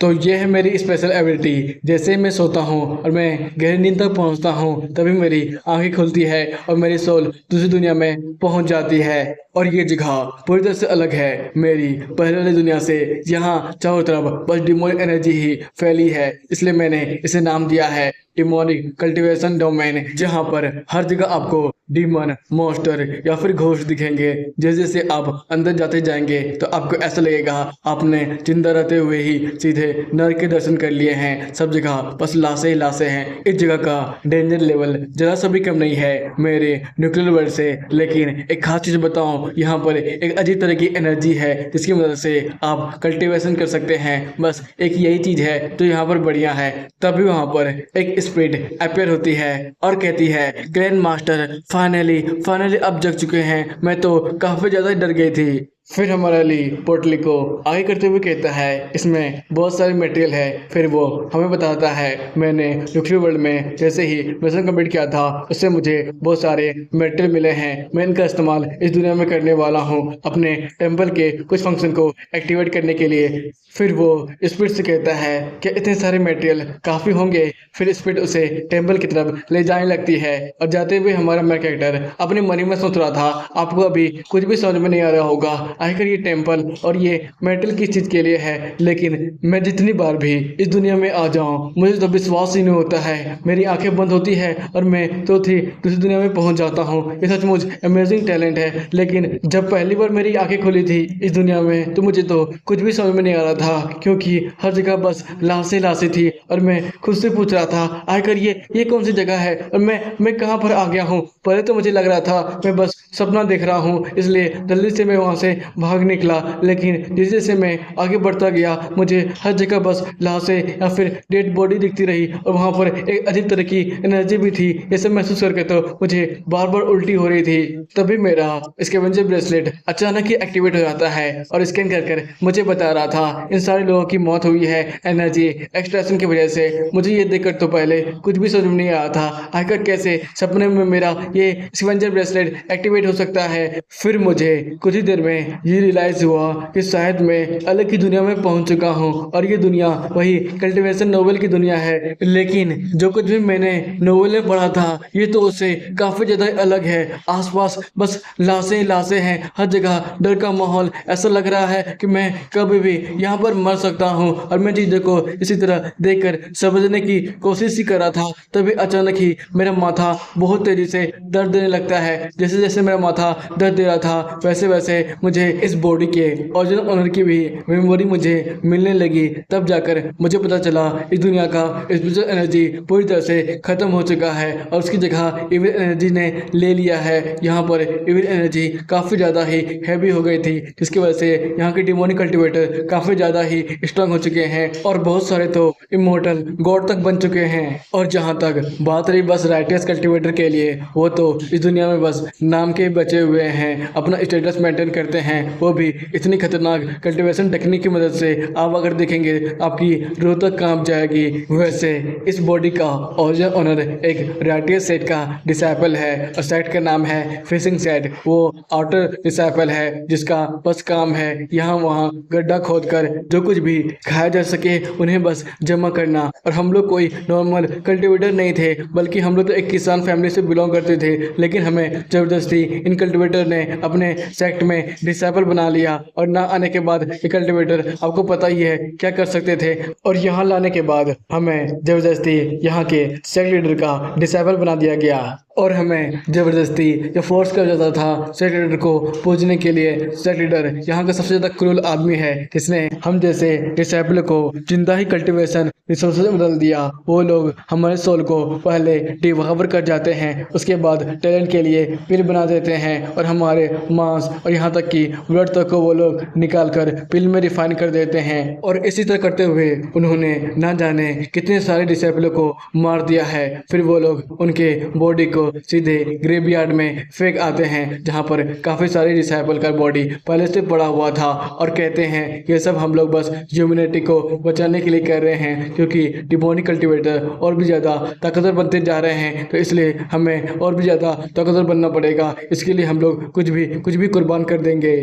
तो ये है मेरी स्पेशल एबिलिटी, जैसे मैं सोता हूँ और मैं गहरी नींद तक पहुँचता हूँ तभी मेरी आंखें खुलती है और मेरी सोल दूसरी दुनिया में पहुँच जाती है। और ये जगह पूरी तरह से अलग है मेरी पहले वाली दुनिया से। यहाँ चारों तरफ बस डिमोनिक एनर्जी ही फैली है, इसलिए मैंने इसे नाम दिया है डिमोनिक कल्टीवेशन डोमेन, जहाँ पर हर जगह आपको डीमन, मॉन्स्टर या फिर घोस्ट दिखेंगे। जैसे जैसे आप अंदर जाते जाएंगे तो आपको ऐसा लगेगा आपने जिंदा रहते हुए ही सीधे नरक के दर्शन कर लिए हैं। सब जगह बस लाशें ही लाशें हैं। इस जगह का डेंजर लेवल जरा सा भी कम नहीं है मेरे न्यूक्लियर वर्ल्ड से। लेकिन एक खास चीज बताऊं, यहाँ पर एक अजीब तरह की एनर्जी है जिसकी मदद से आप कल्टीवेशन कर सकते हैं। बस एक यही चीज है जो यहाँ पर बढ़िया है। तभी वहाँ पर एक स्पिरिट अपेयर होती है और कहती है, ग्रैंड मास्टर फाइनली अब जग चुके हैं, मैं तो काफी ज्यादा डर गई थी। फिर हमारा अली पोटली को आगे करते हुए कहता है, इसमें बहुत सारी मटेरियल है। फिर वो हमें बताता है, मैंने न्यूक्लियर वर्ल्ड में जैसे ही मिशन कंप्लीट किया था उससे मुझे बहुत सारे मटेरियल मिले हैं। मैं इनका इस्तेमाल इस दुनिया में करने वाला हूँ अपने टेम्पल के कुछ फंक्शन को एक्टिवेट करने के लिए। फिर वो स्पिरिट से कहता है कि इतने सारे मटेरियल काफ़ी होंगे। फिर स्पिरिट उसे टेम्पल की तरफ ले जाने लगती है और जाते हुए हमारा मेरा कैरेक्टर अपने मन में सोच रहा था, आपको अभी कुछ भी समझ में नहीं आ रहा होगा आखिर ये टेम्पल और ये मेटल किस चीज़ के लिए है। लेकिन मैं जितनी बार भी इस दुनिया में आ जाऊँ मुझे तो विश्वास ही नहीं होता है। मेरी आंखें बंद होती है और मैं तो थी दूसरी दुनिया में पहुंच जाता हूँ। ये सचमुच अमेजिंग टैलेंट है। लेकिन जब पहली बार मेरी आंखें खुली थी इस दुनिया में तो मुझे तो कुछ भी समझ में नहीं आ रहा था, क्योंकि हर जगह बस लाशें लाशें थी। और मैं खुद से पूछ रहा था आखिर ये कौन सी जगह है और मैं कहाँ पर आ गया हूँ। पहले तो मुझे लग रहा था मैं बस सपना देख रहा हूँ, इसलिए जल्दी से मैं वहाँ से भाग निकला। लेकिन जैसे जैसे मैं आगे बढ़ता गया मुझे हर जगह बस लाशें या फिर डेड बॉडी दिखती रही और वहाँ पर एक अजीब तरह की एनर्जी भी थी। ये सब महसूस करके तो मुझे बार बार उल्टी हो रही थी। तभी मेरा स्कैवेंजर ब्रेसलेट अचानक ही एक्टिवेट हो जाता है और स्कैन कर मुझे बता रहा था इन सारे लोगों की मौत हुई है एनर्जी एक्सट्रैक्शन की वजह से। मुझे ये देखकर तो पहले कुछ भी समझ में नहीं आया था आखिर कैसे सपने में मेरा ये स्कैवेंजर ब्रेसलेट एक्टिवेट हो सकता है। फिर मुझे कुछ ही देर में ये रियलाइज हुआ कि शायद मैं अलग ही दुनिया में पहुंच चुका हूं और ये दुनिया वही कल्टीवेशन नोवेल की दुनिया है। लेकिन जो कुछ भी मैंने नोवेल में पढ़ा था ये तो उससे काफी ज्यादा अलग है। आसपास बस लाशें लाशें हैं, हर जगह डर का माहौल। ऐसा लग रहा है कि मैं कभी भी यहाँ पर मर सकता हूँ। और मैं चीजों को इसी तरह देखकर समझने की कोशिश ही कर रहा था तभी अचानक ही मेरा माथा बहुत तेजी से दर्द देने लगता है। जैसे जैसे मेरा माथा दर्द दे रहा था वैसे वैसे मुझे इस बॉडी के ओरिजिनल ओनर की भी मेमोरी मुझे मिलने लगी। तब जाकर मुझे पता चला इस दुनिया का स्पिरिचुअल एनर्जी पूरी तरह से खत्म हो चुका है और उसकी जगह इविल एनर्जी ने ले लिया है। यहाँ पर इविल एनर्जी काफ़ी ज़्यादा ही हैवी हो गई थी जिसकी वजह से यहाँ के डिमोनिक कल्टिवेटर काफ़ी ज़्यादा ही स्ट्रांग हो चुके हैं और बहुत सारे तो इमोर्टल गॉड तक बन चुके हैं। और जहाँ तक बात रही बस राइटियस कल्टिवेटर के लिए, वो तो इस दुनिया में बस नाम के बचे हुए हैं, अपना स्टेटस मेंटेन करते हैं, वो भी इतनी खतरनाक कल्टीवेशन टेक्निक की मदद से। आप अगर देखेंगे आपकी रूह तक कांप जाएगी। वैसे इस बॉडी का ओरिजिनल ओनर एक राइटियस सेट का डिसाइपल है और सेट का नाम है फिशिंग सेट। वो आउटर डिसाइपल है जिसका बस काम है यहाँ वहाँ गड्ढा खोदकर जो कुछ भी खाया जा सके उन्हें बस जमा करना। और हम लोग कोई नॉर्मल कल्टिवेटर नहीं थे बल्कि हम लोग तो एक किसान फैमिली से बिलोंग करते थे। लेकिन हमें जबरदस्ती इन कल्टिवेटर ने अपने सेक्ट में डिसाइपल बना लिया और ना आने के बाद ये कल्टिवेटर आपको पता ही है क्या कर सकते थे। और यहाँ लाने के बाद हमें जबरदस्ती यहाँ के सेक्ट लीडर का डिसाइपल बना दिया गया और हमें जबरदस्ती ये फोर्स कर जाता था सेक्ट लीडर को पूजने के लिए। सेक्ट लीडर यहाँ का सबसे ज्यादा क्रूर आदमी है जिसने हम जैसे डिसाइपल को जिंदा ही कल्टीवेशन रिसोर्सेज में बदल दिया। वो लोग हमारे सोल को पहले डिवावर कर जाते हैं, उसके बाद टैलेंट के लिए पिल बना देते हैं और हमारे मांस और यहाँ तक कि ब्लड तक को वो लोग निकाल कर पिल में रिफाइन कर देते हैं। और इसी तरह करते हुए उन्होंने ना जाने कितने सारे डिसेबलों को मार दिया है। फिर वो लोग उनके बॉडी को सीधे ग्रेवयार्ड में फेंक आते हैं, जहाँ पर काफ़ी सारे डिसेबल का बॉडी पहले से पड़ा हुआ था, और कहते हैं ये सब हम लोग बस ह्यूमैनिटी को बचाने के लिए कर रहे हैं, क्योंकि डिमोनिक कल्टिवेटर और भी ज़्यादा ताकतवर बनते जा रहे हैं, तो इसलिए हमें और भी ज़्यादा ताकतवर बनना पड़ेगा। इसके लिए हम लोग कुछ भी कुर्बान कर देंगे।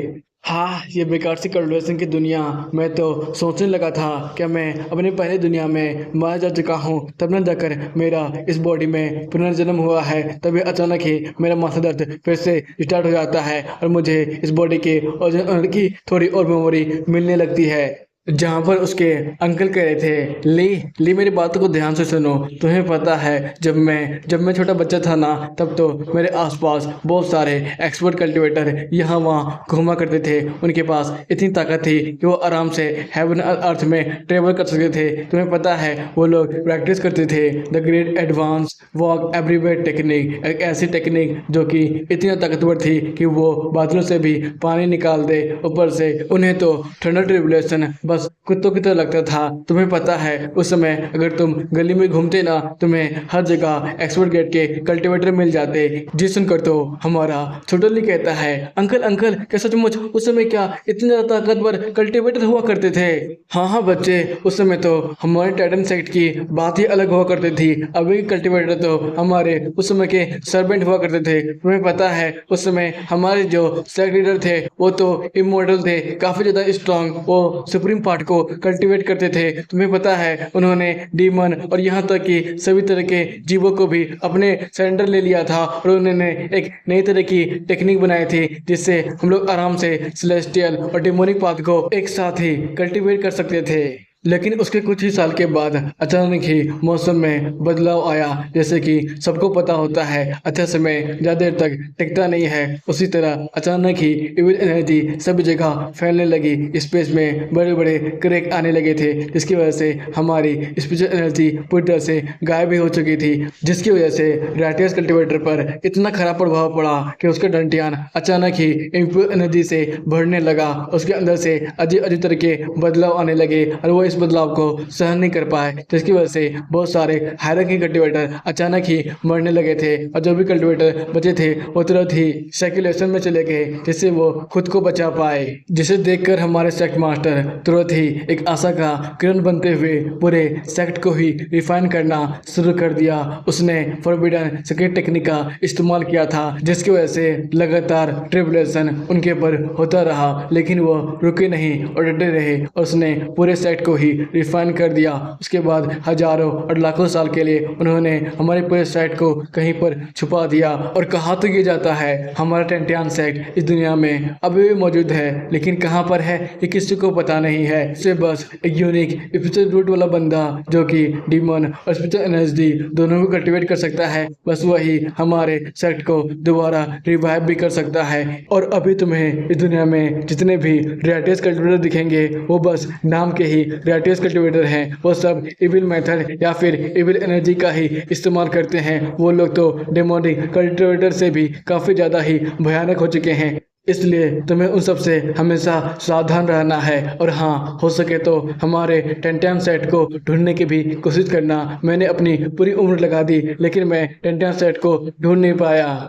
हाँ, ये बेकार सी कल्टिवेशन की दुनिया, मैं तो सोचने लगा था कि मैं अपनी पहली दुनिया में मारा जा चुका हूँ, तब न जाकर मेरा इस बॉडी में पुनर्जन्म हुआ है। तभी अचानक ही मेरा माथा दर्द फिर से स्टार्ट हो जाता है और मुझे इस बॉडी के और की थोड़ी और मेमोरी मिलने लगती है। जहाँ पर उसके अंकल कह रहे थे, ली मेरी बातों को ध्यान से सुनो। तुम्हें पता है जब मैं छोटा बच्चा था ना, तब तो मेरे आसपास बहुत सारे एक्सपर्ट कल्टिवेटर यहाँ वहाँ घूमा करते थे। उनके पास इतनी ताकत थी कि वो आराम से हेवन और अर्थ में ट्रेवल कर सकते थे। तुम्हें पता है वो लोग प्रैक्टिस करते थे the great advance walk everywhere technique, एक ऐसी टेक्निक जो कि इतनी ताकतवर थी कि वो बादलों से भी पानी निकाल दे। ऊपर से उन्हें तो थंडर ट्रिब्यूलेशन बस कुत्तों की तरह लगता था। तुम्हें पता है उस समय अगर तुम गली में घूमते ना, तुम्हें हर जगह एक्सपर्ट ग्रेड के कल्टीवेटर मिल जाते। जी सुनकर तो हमारा छोटली कहता है, अंकल अंकल क्या सचमुच उस समय क्या इतने ज्यादा ताकतवर कल्टीवेटर हुआ करते थे? हाँ बच्चे, उस समय तो हमारे टाइटन सेक्ट की बात ही अलग हुआ करती थी। अभी के कल्टीवेटर तो हमारे उस समय के सर्वेंट हुआ करते थे। तुम्हें पता है उस समय हमारे जो सेक्ट लीडर थे वो तो इमोर्टल थे, काफी ज्यादा स्ट्रॉन्ग, वो सुप्रीम पार्ट को कल्टीवेट करते थे। तुम्हें पता है उन्होंने डीमन और यहाँ तक कि सभी तरह के जीवों को भी अपने सरेंडर ले लिया था, और उन्होंने एक नई तरह की टेक्निक बनाई थी जिससे हम लोग आराम से सेलेस्टियल और डिमोनिक पाथ को एक साथ ही कल्टीवेट कर सकते थे। लेकिन उसके कुछ ही साल के बाद अचानक ही मौसम में बदलाव आया। जैसे कि सबको पता होता है अच्छा समय ज़्यादा देर तक टिकता नहीं है, उसी तरह अचानक ही इविल एनर्जी सभी जगह फैलने लगी। स्पेस में बड़े बड़े क्रैक आने लगे थे, जिसकी वजह से हमारी स्पिरिचुअल एनर्जी पूरी तरह से गायब भी हो चुकी थी, जिसकी वजह से राटियस कल्टीवेटर पर इतना खराब प्रभाव पड़ा कि उसका डंटियान अचानक ही इम्प्योर एनर्जी से भरने लगा। उसके अंदर से अजीब अजीब तरह के बदलाव आने लगे और वो इस बदलाव को सहन नहीं कर पाए, जिसकी वजह से बहुत सारे हायरार्की कल्टीवेटर अचानक ही मरने लगे थे, और जो भी कल्टीवेटर बचे थे वो तुरंत ही सर्कुलेशन में चले गए, जिससे वो खुद को बचा पाए। जिसे देखकर हमारे सेक्ट मास्टर तुरंत ही एक आशा का किरण बनते हुए पूरे सेक्ट को ही रिफाइन करना शुरू कर दिया। उसने फॉरबिडन सीक्रेट टेक्निक का इस्तेमाल किया था, जिसकी वजह से लगातार ट्रिब्यूलेशन उनके ऊपर होता रहा, लेकिन वो रुके नहीं और डटे रहे, और उसने पूरे सेक्ट को ही रिफाइन कर दिया। उसके बाद हजारों और लाखों साल के लिए उन्होंने हमारे पूरे सेक्ट को कहीं पर छुपा दिया। और कहा तो ये जाता है हमारा टेंटियन सेक्ट इस दुनिया में अभी भी मौजूद है, लेकिन कहाँ पर है ये किसी को पता नहीं है। इसे बस एक यूनिक स्पिरिचुअल रूट वाला बंदा जो कि डीमन और स्पिरिचुअल एनर्जी दोनों को कल्टीवेट कर सकता है, बस वही हमारे सेक्ट को दोबारा रिवाइव भी कर सकता है। और अभी तुम्हें इस दुनिया में जितने भी रेटियस कल्टीवेटर दिखेंगे वो बस नाम के ही रेटियस कल्टीवेटर हैं। वो सब इविल मेथड या फिर इविल एनर्जी का ही इस्तेमाल करते हैं। वो लोग तो डेमोनिक कल्टीवेटर से भी काफ़ी ज़्यादा ही भयानक हो चुके हैं, इसलिए तुम्हें उन सब से हमेशा सावधान रहना है। और हाँ, हो सके तो हमारे टेंटियन सेट को ढूंढने की भी कोशिश करना। मैंने अपनी पूरी उम्र लगा दी, लेकिन मैं टेंटियन सेट को ढूंढ नहीं पाया।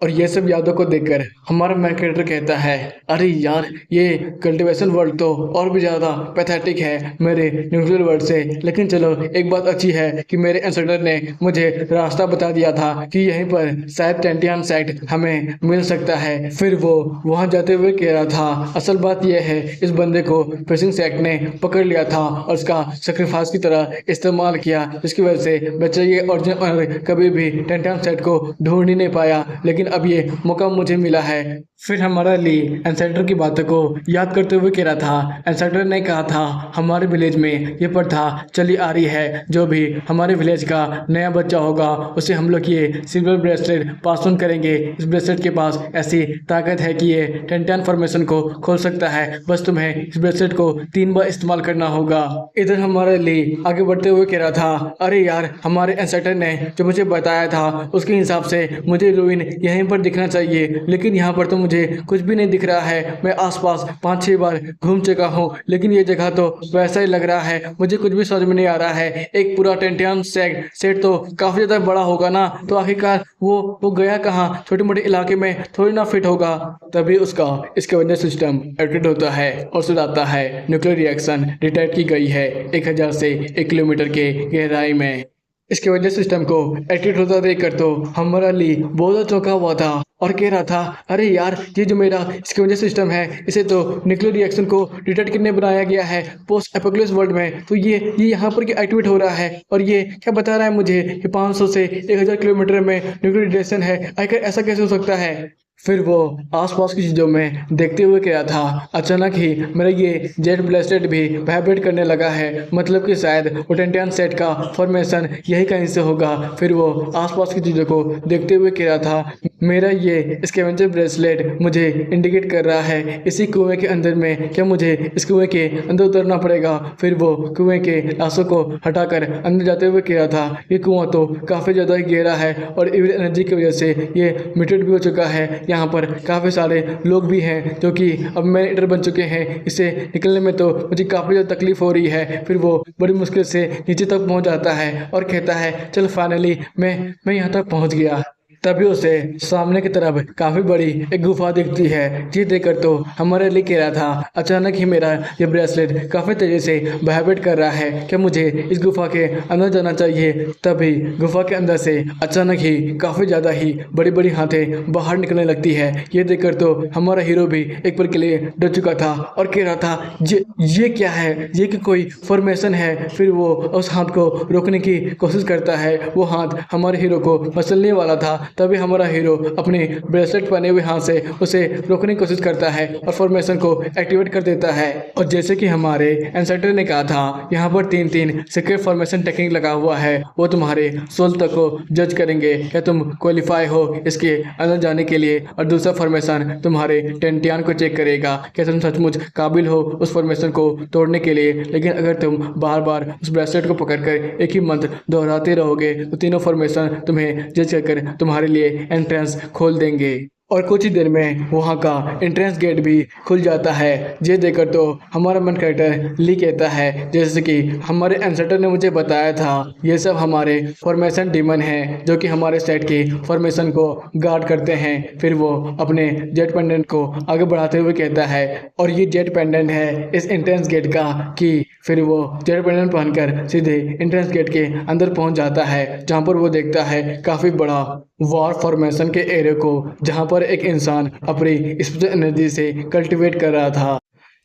और ये सब यादों को देखकर हमारा मेन कैरेक्टर कहता है, अरे यार ये कल्टीवेशन वर्ल्ड तो और भी ज़्यादा पैथेटिक है मेरे न्यूक्लियर वर्ल्ड से। लेकिन चलो एक बात अच्छी है कि मेरे एंसेस्टर ने मुझे रास्ता बता दिया था कि यहीं पर शायद टेंटियन सेक्ट हमें मिल सकता है। फिर वो वहाँ जाते हुए कह रहा था, असल बात यह है इस बंदे को फिशिंग सेक्ट ने पकड़ लिया था और उसका सेक्रीफाइस की तरह इस्तेमाल किया, जिसकी वजह से बच्चे ये ओरिजिनल कभी भी टेंटियन सेक्ट को ढूंढ ही नहीं पाया। लेकिन अब ये मौका मुझे मिला है। फिर हमारा ली एंसेस्टर की बातों को याद करते हुए कह रहा था, एंसेस्टर ने कहा था हमारे विलेज में ये प्रथा चली आ रही है, जो भी हमारे विलेज का नया बच्चा होगा उसे हम लोग ये सिल्वर ब्रेसलेट पास ऑन करेंगे। इस ब्रेसलेट के पास ऐसी ताकत है कि ये टेंटियन फॉर्मेशन को खोल सकता है, बस तुम्हें इस ब्रेसलेट को 3 बार इस्तेमाल करना होगा। इधर हमारा ली आगे बढ़ते हुए कह रहा था, अरे यार हमारे एंसेस्टर ने जो मुझे बताया था उसके हिसाब से मुझे रूइन यहीं यहीं पर दिखना चाहिए, लेकिन यहाँ पर तो मुझे कुछ भी नहीं दिख रहा है। मैं आसपास 5-6 बार घूम चुका हूँ, लेकिन ये जगह तो वैसा ही लग रहा है, मुझे कुछ भी समझ में नहीं आ रहा है। एक पूरा टेंटियन सेट तो काफी ज्यादा बड़ा होगा ना, तो आखिरकार वो गया कहाँ? छोटे मोटे इलाके में थोड़ी ना फिट होगा। तभी उसका इसके वजह सिस्टम एक्टिवेट होता है और सुझाता है न्यूक्लियर रिएक्शन डिटेक्ट की गई है 1000 से 1 किलोमीटर के गहराई में। इसके वजह सिस्टम को एक्टिवेट होता देखकर तो हमारा ली बहुत ज़्यादा चौंका हुआ था और कह रहा था, अरे यार, ये जो मेरा इसके वजह सिस्टम है, इसे तो न्यूक्लियर रिएक्शन को डिटेक्ट करने बनाया गया है पोस्ट एपोकलिप्स वर्ल्ड में, तो ये यहाँ पर एक्टिवेट हो रहा है और ये क्या बता रहा है मुझे कि 500 से 1000 किलोमीटर में न्यूक्लियर रिएक्शन है। आखिर ऐसा कैसे हो सकता है? फिर वो आसपास की चीज़ों में देखते हुए कह रहा था, अचानक ही मेरा ये जेट ब्लास्टेड भी वाइब्रेट करने लगा है, मतलब कि शायद वो टेंटियन सेट का फॉर्मेशन यही कहीं से होगा। फिर वो आसपास की चीज़ों को देखते हुए कह रहा था, मेरा ये स्कैवेंजर ब्रेसलेट मुझे इंडिकेट कर रहा है इसी कुएं के अंदर में, क्या मुझे इस कुएं के अंदर उतरना पड़ेगा? फिर वो कुएं के लाशों को हटाकर अंदर जाते हुए कह रहा था, ये कुआं तो काफ़ी ज़्यादा गहरा है और इविल एनर्जी की वजह से ये म्यूटेट भी हो चुका है। यहाँ पर काफ़ी सारे लोग भी हैं जो कि अब मैनेटर बन चुके हैं, इससे निकलने में तो मुझे काफ़ी ज़्यादा तकलीफ हो रही है। फिर वो बड़ी मुश्किल से नीचे तक पहुँच जाता है और कहता है, चल फाइनली मैं यहाँ तक पहुँच गया। तभी उसे सामने की तरफ काफी बड़ी एक गुफा दिखती है। ये देखकर तो हमारे लिए कह रहा था, अचानक ही मेरा ये ब्रेसलेट काफी तेजी से वाइब्रेट कर रहा है, क्या मुझे इस गुफा के अंदर जाना चाहिए? तभी गुफा के अंदर से अचानक ही काफी ज्यादा ही बड़ी बड़ी हाथें बाहर निकलने लगती है। ये देखकर तो हमारा हीरो भी एक पल के लिए डर चुका था और कह रहा था, ये क्या है? ये कि कोई फॉर्मेशन है? फिर वो उस हाथ को रोकने की कोशिश करता है। वो हाथ हमारे हीरो को मसलने वाला था, तभी हमारा हीरो अपने ब्रेसलेट पहने हुए हाथ से उसे रोकने की कोशिश करता है और फॉर्मेशन को एक्टिवेट कर देता है। और जैसे कि हमारे एंसेस्टर ने कहा था, यहाँ पर 3 सीक्रेट फॉर्मेशन टेक्निक लगा हुआ है, वो तुम्हारे सोल तक को जज करेंगे क्या तुम क्वालिफाई हो इसके अंदर जाने के लिए, और दूसरा फॉर्मेशन तुम्हारे टेंटियन को चेक करेगा क्या तुम सचमुच काबिल हो उस फॉर्मेशन को तोड़ने के लिए। लेकिन अगर तुम बार बार उस ब्रेसलेट को पकड़कर एक ही मंत्र दोहराते रहोगे तो तीनों फॉर्मेशन तुम्हें जज कर तुम्हारे लिए एंट्रेंस खोल देंगे। और कुछ ही देर में वहाँ का एंट्रेंस गेट भी खुल जाता है। ये देखकर तो हमारा मन कैरेक्टर ली कहता है, जैसे कि हमारे एंसेस्टर ने मुझे बताया था, ये सब हमारे फॉर्मेशन डीमन हैं जो कि हमारे सेट की फॉर्मेशन को गार्ड करते हैं। फिर वो अपने जेट पेंडेंट को आगे बढ़ाते हुए कहता है, और ये जेट पेंडेंट है इस एंट्रेंस गेट का की। फिर वो जेट पेंडेंट पहनकर सीधे एंट्रेंस गेट के अंदर पहुंच जाता है, जहाँ पर वो देखता है काफ़ी बड़ा वॉर फॉर्मेशन के एरिया को, जहाँ पर एक इंसान अपनी स्पेशल एनर्जी से कल्टीवेट कर रहा था।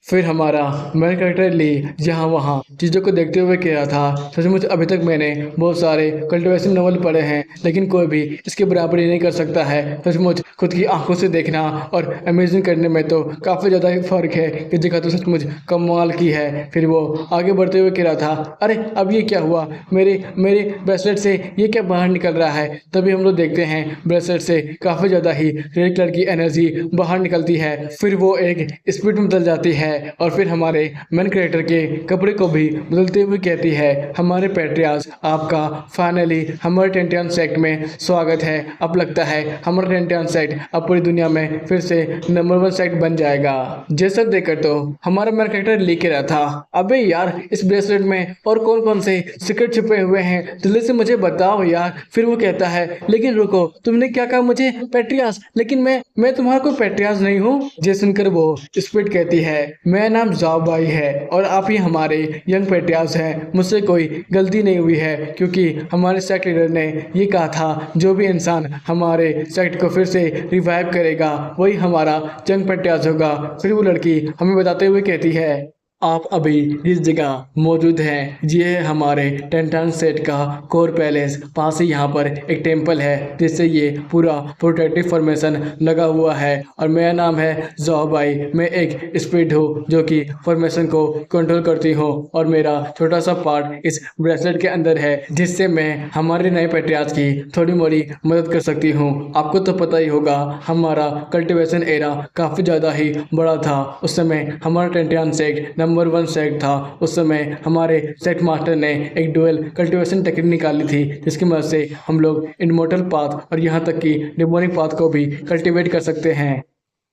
फिर हमारा मेन कैरेक्टर ली जहाँ वहाँ चीज़ों को देखते हुए कह रहा था, सचमुच अभी तक मैंने बहुत सारे कल्टिवेशन नॉवल पढ़े हैं, लेकिन कोई भी इसकी बराबरी नहीं कर सकता है। सचमुच खुद की आंखों से देखना और अमेजिंग करने में तो काफ़ी ज़्यादा ही फर्क है। कि जगह तो सचमुच कमाल की है। फिर वो आगे बढ़ते हुए कह रहा था, अरे अब ये क्या हुआ, मेरे ब्रेसलेट से ये क्या बाहर निकल रहा है? तभी हम लोग देखते हैं ब्रेसलेट से काफ़ी ज़्यादा ही रेड कलर की एनर्जी बाहर निकलती है। फिर वो एक स्पीड में बदल जाती है और फिर हमारे मेन कैरेक्टर के कपड़े को भी बदलते हुए कहती है, हमारे पैट्रियाज आपका फाइनली हमारे टेंटियन सेक्ट में स्वागत है। अब लगता है हमारा टेंटियन सेक्ट अब पूरी दुनिया में फिर से नंबर 1 सेक्ट बन जाएगा। ये सब देखकर तो हमारा मेन कैरेक्टर लिख रहा था, अबे यार इस ब्रेसलेट में और कौन कौन से सीक्रेट छुपे हुए हैं, जल्दी से मुझे बताओ यार। फिर वो कहता है, लेकिन रुको, तुमने क्या कहा मुझे पैट्रियाज? लेकिन मैं तुम्हारा कोई पैट्रियाज नहीं हूँ। ये सुनकर वो स्पीड कहती है, मेरा नाम जाओ भाई है और आप ही हमारे यंग पैट्रियाज हैं। मुझसे कोई गलती नहीं हुई है, क्योंकि हमारे सेक्ट लीडर ने ये कहा था जो भी इंसान हमारे सेक्ट को फिर से रिवाइव करेगा वही हमारा यंग पैट्रियाज होगा। फिर वो लड़की हमें बताते हुए कहती है, आप अभी जिस जगह मौजूद हैं ये है हमारे टेंटियन सेट का कोर पैलेस। पास ही यहाँ पर एक टेंपल है जिससे ये पूरा प्रोटेक्टिव फॉर्मेशन लगा हुआ है। और मेरा नाम है जाओ भाई, मैं एक स्पिरिट हूँ जो कि फॉर्मेशन को कंट्रोल करती हूँ, और मेरा छोटा सा पार्ट इस ब्रेसलेट के अंदर है जिससे मैं हमारे नए पैट्रियाज की थोड़ी मोड़ी मदद कर सकती हूँ। आपको तो पता ही होगा हमारा कल्टिवेशन एरा काफ़ी ज़्यादा ही बड़ा था। उस समय हमारा टेंटियन सेक्ट नंबर 1 सेट था। उस समय हमारे सेट मास्टर ने एक डुअल कल्टीवेशन टेक्निक निकाली थी, जिसकी मदद से हम लोग इमॉर्टल पाथ और यहाँ तक कि डेमोनिक पाथ को भी कल्टीवेट कर सकते हैं।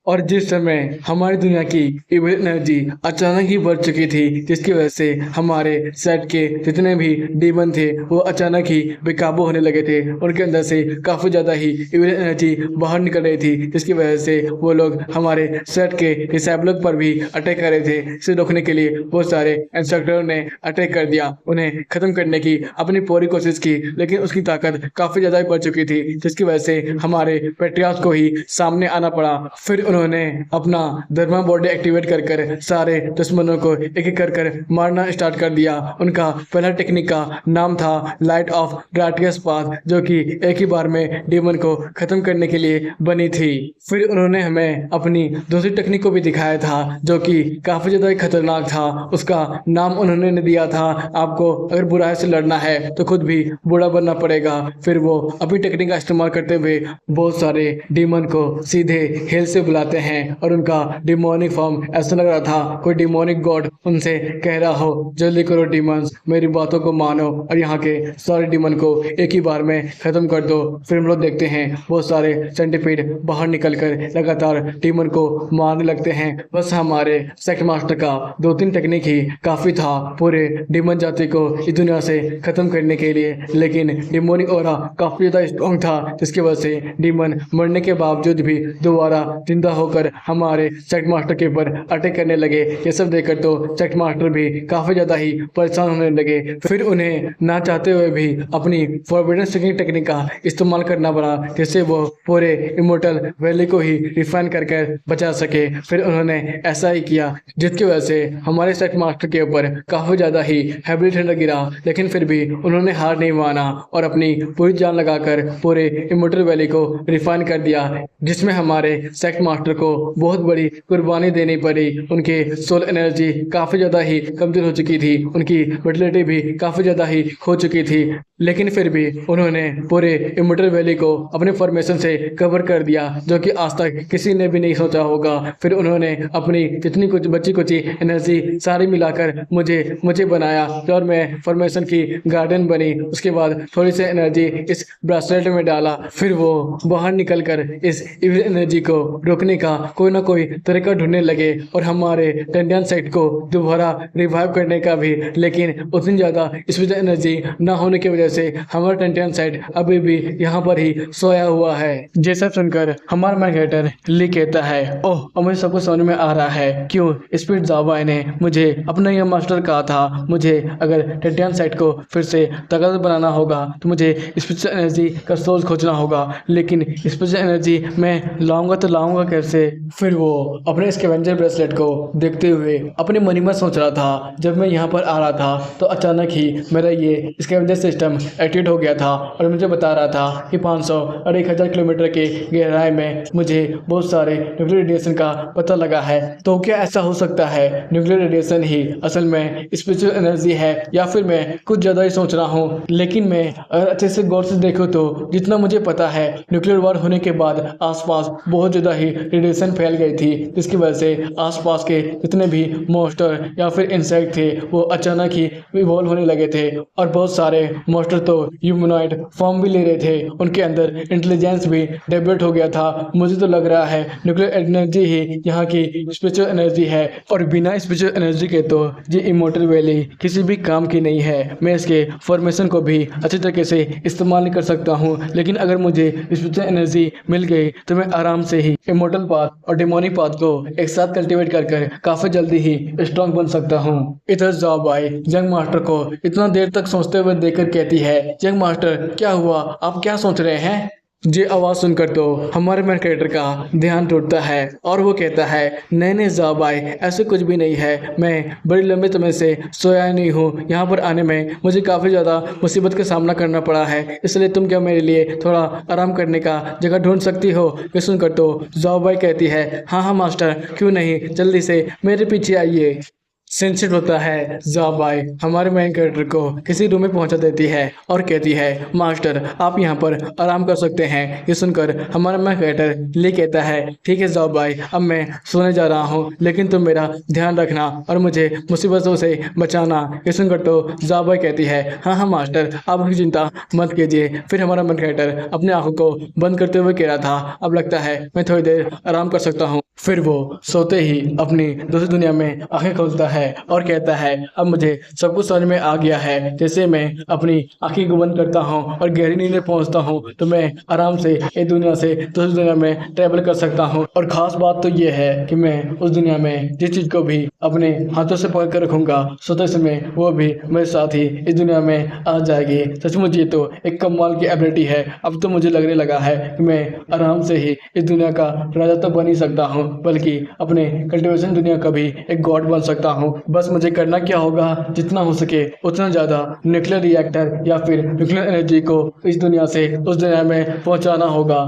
और जिस समय हमारी दुनिया की इविल एनर्जी अचानक ही बढ़ चुकी थी, जिसकी वजह से हमारे सेट के जितने भी डीमन थे वो अचानक ही बेकाबू होने लगे थे। उनके अंदर से काफ़ी ज़्यादा ही इविल एनर्जी बाहर निकल रही थी, जिसकी वजह से वो लोग हमारे सेट के डिसेबलर पर भी अटैक कर रहे थे। इसे रोकने के लिए बहुत सारे इंस्ट्रक्टरों ने अटैक कर दिया, उन्हें ख़त्म करने की अपनी पूरी कोशिश की, लेकिन उसकी ताकत काफ़ी ज़्यादा बढ़ चुकी थी, जिसकी वजह से हमारे पेट्रियार्च को ही सामने आना पड़ा। फिर उन्होंने अपना धर्मा बॉडी एक्टिवेट कर सारे दुश्मनों को एक एक कर मारना स्टार्ट कर दिया। उनका पहला टेक्निक का नाम था लाइट ऑफ ग्राटियस पाथ, जो कि एक ही बार में डीमन को खत्म करने के लिए बनी थी। फिर उन्होंने हमें अपनी दूसरी टेक्निक को भी दिखाया था, जो कि काफी ज्यादा खतरनाक था। उसका नाम उन्होंने दिया था, आपको अगर बुराई से लड़ना है तो खुद भी बुरा बनना पड़ेगा। फिर वो अपनी टेक्निक का इस्तेमाल करते हुए बहुत सारे डीमन को सीधे हेल से बुलाते हैं, और उनका डिमोनिक फॉर्म ऐसा लग रहा था कोई डिमोनिक गॉड उनसे कह रहा हो, जल्दी करो डीमंस, मेरी बातों को मानो और यहाँ के सारे डीमन को एक ही बार में खत्म कर दो। फिर हम लोग देखते हैं बहुत सारे सेंटिपीड बाहर निकलकर लगातार डीमन को मारने लगते हैं। बस हमारे सेक्ट मास्टर का 2-3 टेक्निक ही काफी था पूरे डीमन जाति को इस दुनिया से खत्म करने के लिए, लेकिन डिमोनिक ऑरा काफी ज्यादा स्ट्रॉन्ग था, जिसकी वजह से डीमन मरने के बावजूद भी दोबारा जिंदा होकर हमारे सेक्ट मास्टर के ऊपर अटैक करने लगे। ये सब देखकर तो सेक्ट मास्टर भी काफी ज्यादा ही परेशान होने लगे। फिर उन्हें ना चाहते हुए भी अपनी फॉरबिडन स्ट्रिंगिंग टेक्निक का इस्तेमाल करना पड़ा, जिससे वो पूरे इमोर्टल वैली को ही रिफाइन करके बचा सके। फिर उन्होंने ऐसा ही किया, जिसकी वजह से हमारे सेक्ट मास्टर के ऊपर काफी ज्यादा ही हैवी ठंडा गिरा, लेकिन फिर भी उन्होंने हार नहीं माना और अपनी पूरी जान लगाकर पूरे इमोर्टल वैली को रिफाइन कर दिया, जिसमें हमारे सेक्ट मास्टर को बहुत बड़ी कुर्बानी देनी पड़ी। उनके सोल एनर्जी काफी ज्यादा ही कमजोर हो चुकी थी, उनकी विटलिटी भी काफी ज्यादा ही खो चुकी थी, लेकिन फिर भी उन्होंने पूरे इमोर्टल वैली को अपने फॉर्मेशन से कवर कर दिया, जो कि आज तक किसी ने भी नहीं सोचा होगा। फिर उन्होंने अपनी जितनी कुछ बची कुची एनर्जी सारी मिलाकर मुझे बनाया और मैं फॉर्मेशन की गार्डन बनी। उसके बाद थोड़ी सी एनर्जी इस ब्रासलेट में डाला, फिर वो बाहर निकलकर इस इविल एनर्जी को रोकने का कोई ना कोई तरीका ढूंढने लगे और हमारे टेंडियन सेट को दोबारा रिवाइव करने का भी, लेकिन उतनी ज़्यादा इसमें एनर्जी ना होने की वजह से हमारा टेंडियन सेट अभी भी यहाँ पर ही सोया हुआ है। जैसा सुनकर हमारा मैन कैरेक्टर ली कहता है, ओह अब मुझे सब कुछ समझ में आ रहा है क्यों स्पिरिट जावा ने मुझे अपना यह मास्टर कहा था। मुझे अगर टेंडियन सेट को फिर से ताकतवर बनाना होगा तो मुझे स्पिरिचुअल एनर्जी का सोर्स खोजना होगा, लेकिन स्पिरिचुअल एनर्जी मैं लाऊंगा तो लाऊंगा कैसे। फिर वो अपने स्कैवेंजर ब्रेसलेट को देखते हुए अपने मन में सोच रहा था, जब मैं यहाँ पर आ रहा था तो अचानक ही मेरा ये स्कैवेंजर सिस्टम एक्टिवेट हो गया था और मुझे बता रहा था कि 500 और 1000 किलोमीटर के गहराई में मुझे बहुत सारे न्यूक्लियर रेडिएशन का पता लगा है। तो क्या ऐसा हो सकता है न्यूक्लियर रेडिएशन ही असल में स्पिरिचुअल एनर्जी है, या फिर मैं कुछ ज़्यादा ही सोच रहा हूँ। लेकिन मैं अगर अच्छे से गौर से देखूँ तो जितना मुझे पता है न्यूक्लियर वॉर होने के बाद आसपास बहुत ज़्यादा ही रेडिएशन फैल गई थी, जिसकी वजह से आसपास के जितने भी मॉन्स्टर या फिर इंसेक्ट थे वो अचानक ही इवॉल्व होने लगे थे, और बहुत सारे मॉन्स्टर तो ह्यूमनॉइड फॉर्म भी ले रहे थे, उनके अंदर इंटेलिजेंस भी डेवलप हो गया था। मुझे तो लग रहा है न्यूक्लियर एनर्जी ही यहाँ की स्पिरिचुअल एनर्जी है, और बिना स्पिरिचुअल एनर्जी के तो ये इमोर्टल वैली किसी भी काम की नहीं है। मैं इसके फॉर्मेशन को भी अच्छी तरीके से इस्तेमाल नहीं कर सकता हूँ, लेकिन अगर मुझे स्पिरिचुअल एनर्जी मिल गई तो मैं आराम से ही इमोर्टल पाथ और डेमोनिक पाथ को एक साथ कल्टीवेट कर काफी जल्दी ही स्ट्रॉन्ग बन सकता हूँ। इधर ज़ॉबाई यंग मास्टर को इतना देर तक सोचते हुए देखकर कहती है, यंग मास्टर क्या हुआ, आप क्या सोच रहे हैं। ये आवाज़ सुनकर तो हमारे मेन कैरेक्टर का ध्यान टूटता है और वो कहता है, नहीं ज़ॉबाई ऐसे कुछ भी नहीं है, मैं बड़ी लंबे समय से सोया नहीं हूँ। यहाँ पर आने में मुझे काफ़ी ज़्यादा मुसीबत का सामना करना पड़ा है, इसलिए तुम क्या मेरे लिए थोड़ा आराम करने का जगह ढूंढ सकती हो। ये सुनकर तो ज़ॉबाई कहती है, हाँ हाँ मास्टर, क्यों नहीं, जल्दी से मेरे पीछे आइए। सेंसिटिव होता है। ज़ाबाई हमारे मेन कैरेक्टर को किसी रूम में पहुंचा देती है और कहती है, मास्टर आप यहाँ पर आराम कर सकते हैं। ये सुनकर हमारा मेन कैरेक्टर ले कहता है, ठीक है ज़ाबाई, अब मैं सोने जा रहा हूँ, लेकिन तुम मेरा ध्यान रखना और मुझे मुसीबतों से बचाना। ये सुनकर तो ज़ाबाई कहती है, हाँ हाँ मास्टर, आप उसकी चिंता मत कीजिए। फिर हमारा मेन कैरेक्टर अपनी आंखों को बंद करते हुए कह रहा था, अब लगता है मैं थोड़ी देर आराम कर सकता हूँ। फिर वो सोते ही अपनी दूसरी दुनिया में आंखें खोलता है और कहता है, अब मुझे सब कुछ समझ में आ गया है। जैसे मैं अपनी आंखें को बंद करता हूँ और गहरी नींद में पहुंचता हूँ तो मैं आराम से एक दुनिया से दूसरी दुनिया में ट्रैवल कर सकता हूँ। और खास बात तो ये है कि मैं उस दुनिया में जिस चीज को भी अपने हाथों से पकड़ कर रखूंगा सोते समय वो भी मेरे साथ ही इस दुनिया में आ जाएगी। सचमुच ये तो एक कमाल की एबिलिटी है। अब तो मुझे लगने लगा है कि मैं आराम से ही इस दुनिया का राजा तो बन ही सकता हूँ, बल्कि अपने कल्टीवेशन दुनिया का भी एक गॉड बन सकता हूँ। बस मुझे करना क्या होगा, जितना हो सके उतना ज़्यादा न्यूक्लियर रिएक्टर या फिर न्यूक्लियर एनर्जी को इस दुनिया से उस दुनिया में पहुंचाना होगा।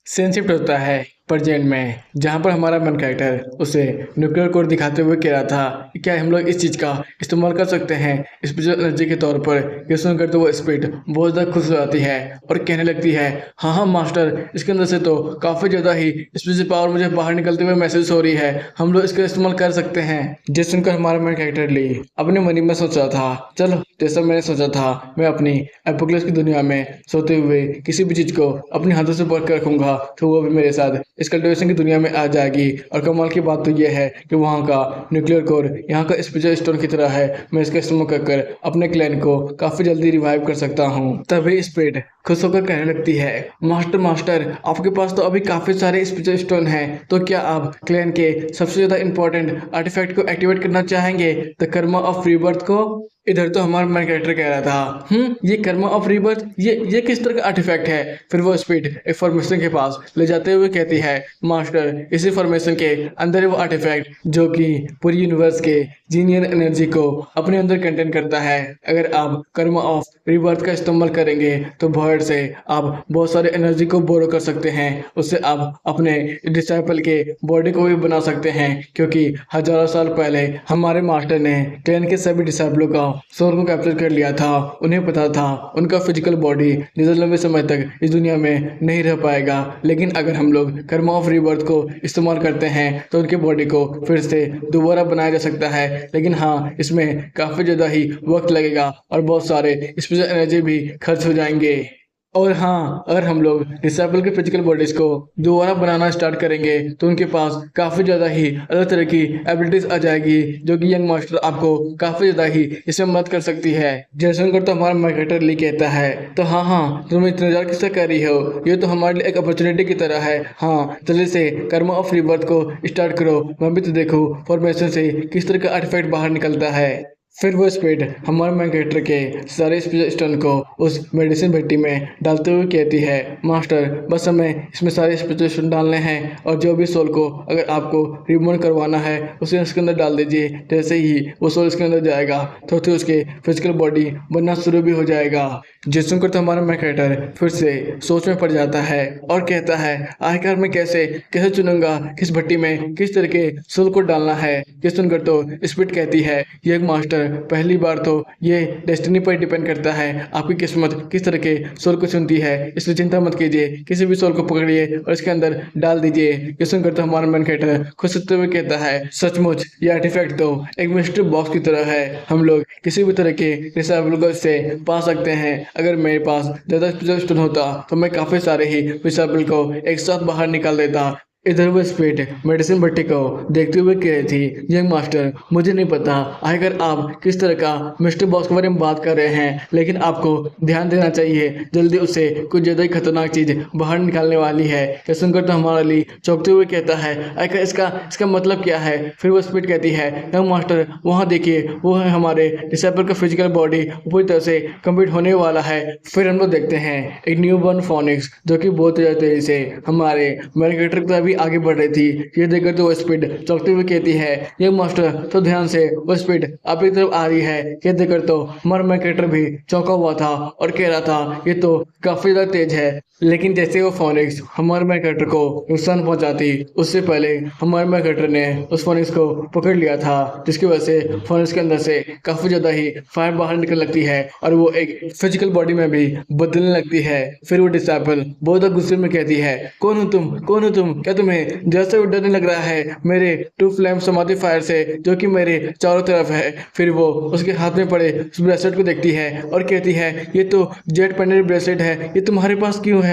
सेंसिटिव होता है प्रेजेंट में, जहाँ पर हमारा मेन कैरेक्टर उसे न्यूक्लियर कोड दिखाते हुए कह रहा था कि क्या हम लोग इस चीज़ का इस्तेमाल कर सकते हैं स्पिरिचुअल एनर्जी के तौर पर। ये सुनकर तो वो स्पिरिट बहुत ज़्यादा खुश हो जाती है और कहने लगती है, हाँ हाँ मास्टर, इसके अंदर से तो काफ़ी ज़्यादा ही स्पिरिचुअल पावर मुझे बाहर निकलते हुए महसूस हो रही है, हम लोग इसका इस्तेमाल कर सकते हैं। जिस सुनकर हमारा मेन कैरेक्टर ली अपने मन में सोच रहा था, चलो जैसा मैंने सोचा था, मैं अपनी एपोक्लिप्स की दुनिया में सोते हुए किसी भी चीज़ को अपने हाथों से पकड़ कर रखूंगा तो वो भी मेरे साथ इस कल्टीवेशन की दुनिया में आ जाएगी। और कमाल की बात तो ये है कि वहाँ का न्यूक्लियर कोर यहाँ का स्पेशल स्टोन की तरह है, मैं इसका इस्तेमाल कर अपने क्लैन को काफ़ी जल्दी रिवाइव कर सकता हूँ। तभी स्पिरिट खुश होकर कहने लगती है, मास्टर मास्टर, आपके पास तो अभी काफ़ी सारे स्पेशल स्टोन हैं, तो क्या आप क्लैन के सबसे ज़्यादा इंपॉर्टेंट आर्टिफैक्ट को एक्टिवेट करना चाहेंगे, द कर्मा ऑफ रीबर्थ को। इधर तो हमारा मेन कैरेक्टर कह रहा था, ये कर्मा ऑफ रीबर्थ, ये किस तरह का आर्टिफैक्ट है। फिर वो स्पीड एक फॉर्मेशन के पास ले जाते हुए कहती है, मास्टर, इसी फॉर्मेशन के अंदर वो आर्टिफैक्ट जो कि पूरी यूनिवर्स के जीनियर एनर्जी को अपने अंदर कंटेन करता है। अगर आप कर्मा ऑफ रीबर्थ का इस्तेमाल करेंगे तो भॉइड से आप बहुत सारे एनर्जी को बोरो कर सकते हैं, उससे आप अपने डिसाइपल के बॉडी को भी बना सकते हैं, क्योंकि हजारों साल पहले हमारे मास्टर ने क्लैन के सभी डिसाइपलों का सोल को कैप्चर कर लिया था। उन्हें पता था उनका फिजिकल बॉडी ज़्यादा लंबे समय तक इस दुनिया में नहीं रह पाएगा, लेकिन अगर हम लोग कर्मा ऑफ रीबर्थ को इस्तेमाल करते हैं तो उनके बॉडी को फिर से दोबारा बनाया जा सकता है। लेकिन हाँ, इसमें काफ़ी ज़्यादा ही वक्त लगेगा और बहुत सारे स्पेशल एनर्जी भी खर्च हो जाएंगे। और हाँ, अगर हम लोग डिसेबल के फिजिकल बॉडीज को दोबारा बनाना स्टार्ट करेंगे तो उनके पास काफ़ी ज़्यादा ही अलग तरह की एबिलिटीज आ जाएगी, जो कि यंग मास्टर आपको काफ़ी ज़्यादा ही इसमें मदद कर सकती है। जैसे उनका तो हमारा मार्केटर ली कहता है, तो हाँ हाँ, तुम इंतजार किससे कर रही हो, ये तो हमारे लिए एक अपॉर्चुनिटी की तरह है। हाँ, जल्दी से कर्मा ऑफ रीबर्थ को स्टार्ट करो, मैं भी तो देखूँ फॉर्मेशन से किस तरह का आर्टिफैक्ट बाहर निकलता है। फिर वो स्पीड हमारे मेन कैरेक्टर के सारे स्टोन को उस मेडिसिन भट्टी में डालते हुए कहती है, मास्टर, बस हमें इसमें सारे स्टोन डालने हैं और जो भी सोल को अगर आपको रिमूव करवाना है उसे इसके अंदर डाल दीजिए। जैसे ही वो सोल इसके अंदर जाएगा तो फिर उसके फिजिकल बॉडी बनना शुरू भी हो जाएगा। जिस सुनकर तो हमारा मेन कैरेक्टर फिर से सोच में पड़ जाता है और कहता है, आखिरकार मैं कैसे कैसे चुनूंगा किस भट्टी में किस तरह के सोल को डालना है। ये सुनकर तो स्पीड कहती है, ये मास्टर, पहली बार तो ये डेस्टिनी पर डिपेंड करता है, आपकी किस्मत किस तरह के सोल को चुनती है, इसलिए चिंता मत कीजिए, किसी भी सोल को पकड़िए और इसके अंदर डाल दीजिए। ये सुनकर तो हमारा मेन कैरेक्टर खुश होते हुए कहता है, सचमुच ये आर्टिफैक्ट तो एक मिस्ट्री बॉक्स की तरह है, हम लोग किसी भी तरह के डिसेबल को इससे पा सकते हैं। अगर मेरे पास ज़्यादा स्टोन होता तो मैं काफ़ी सारे ही डिसेबल को एक साथ बाहर निकाल देता। इधर वो स्पीड मेडिसिन भट्टी को देखते हुए कह रही थी, यंग मास्टर, मुझे नहीं पता आखिर आप किस तरह का मिस्ट्री बॉक्स के बारे में बात कर रहे हैं, लेकिन आपको ध्यान देना चाहिए, जल्दी उससे कुछ ज़्यादा ही खतरनाक चीज़ बाहर निकालने वाली है। यह सुनकर तो हमारा ली चौंकते हुए कहता है, आखिर इसका मतलब क्या है। फिर वो स्पीड कहती है, यंग मास्टर, वहाँ देखिए, वो है हमारे डिसेबल का फिजिकल बॉडी पूरी तरह से कंप्लीट होने वाला है। फिर हम लोग देखते हैं एक न्यू बॉर्न फोनिक्स जो कि बहुत ज़्यादा तेजी से हमारे मेन कैरेक्टर की तरह भी भी आगे बढ़ रही थी। ये देखकर तो वो स्पीड चौंकते हुए कहती है, ये मास्टर तो ध्यान से, वो स्पीड आपकी तरफ आ रही है। ये देखकर तो हमारा मेन कैरेक्टर भी चौंका हुआ था और कह रहा था ये तो काफी ज्यादा तेज है। लेकिन जैसे वो फोनिक्स हमारे मेन कैरेक्टर को नुकसान पहुंचाती, उससे पहले हमारे मेन कैरेक्टर ने उस फोनिक्स को पकड़ लिया था, जिसकी वजह से फोनिक्स के अंदर से काफी ज्यादा ही फायर बाहर निकल लगती है और वो एक फिजिकल बॉडी में भी बदलने लगती है। फिर वो डिसाइपल बहुत गुस्से में कहती है, कौन हो तुम, कौन हो तुम, क्या तुम्हें जैसे भी डरने लग रहा है मेरे टू फ्लेम समाधि फायर से जो कि मेरे चारों तरफ है। फिर वो उसके हाथ में पड़े उस ब्रेसलेट को देखती है और कहती है, ये तो जेट पेंडेंट ब्रेसलेट है, ये तुम्हारे पास क्यों है।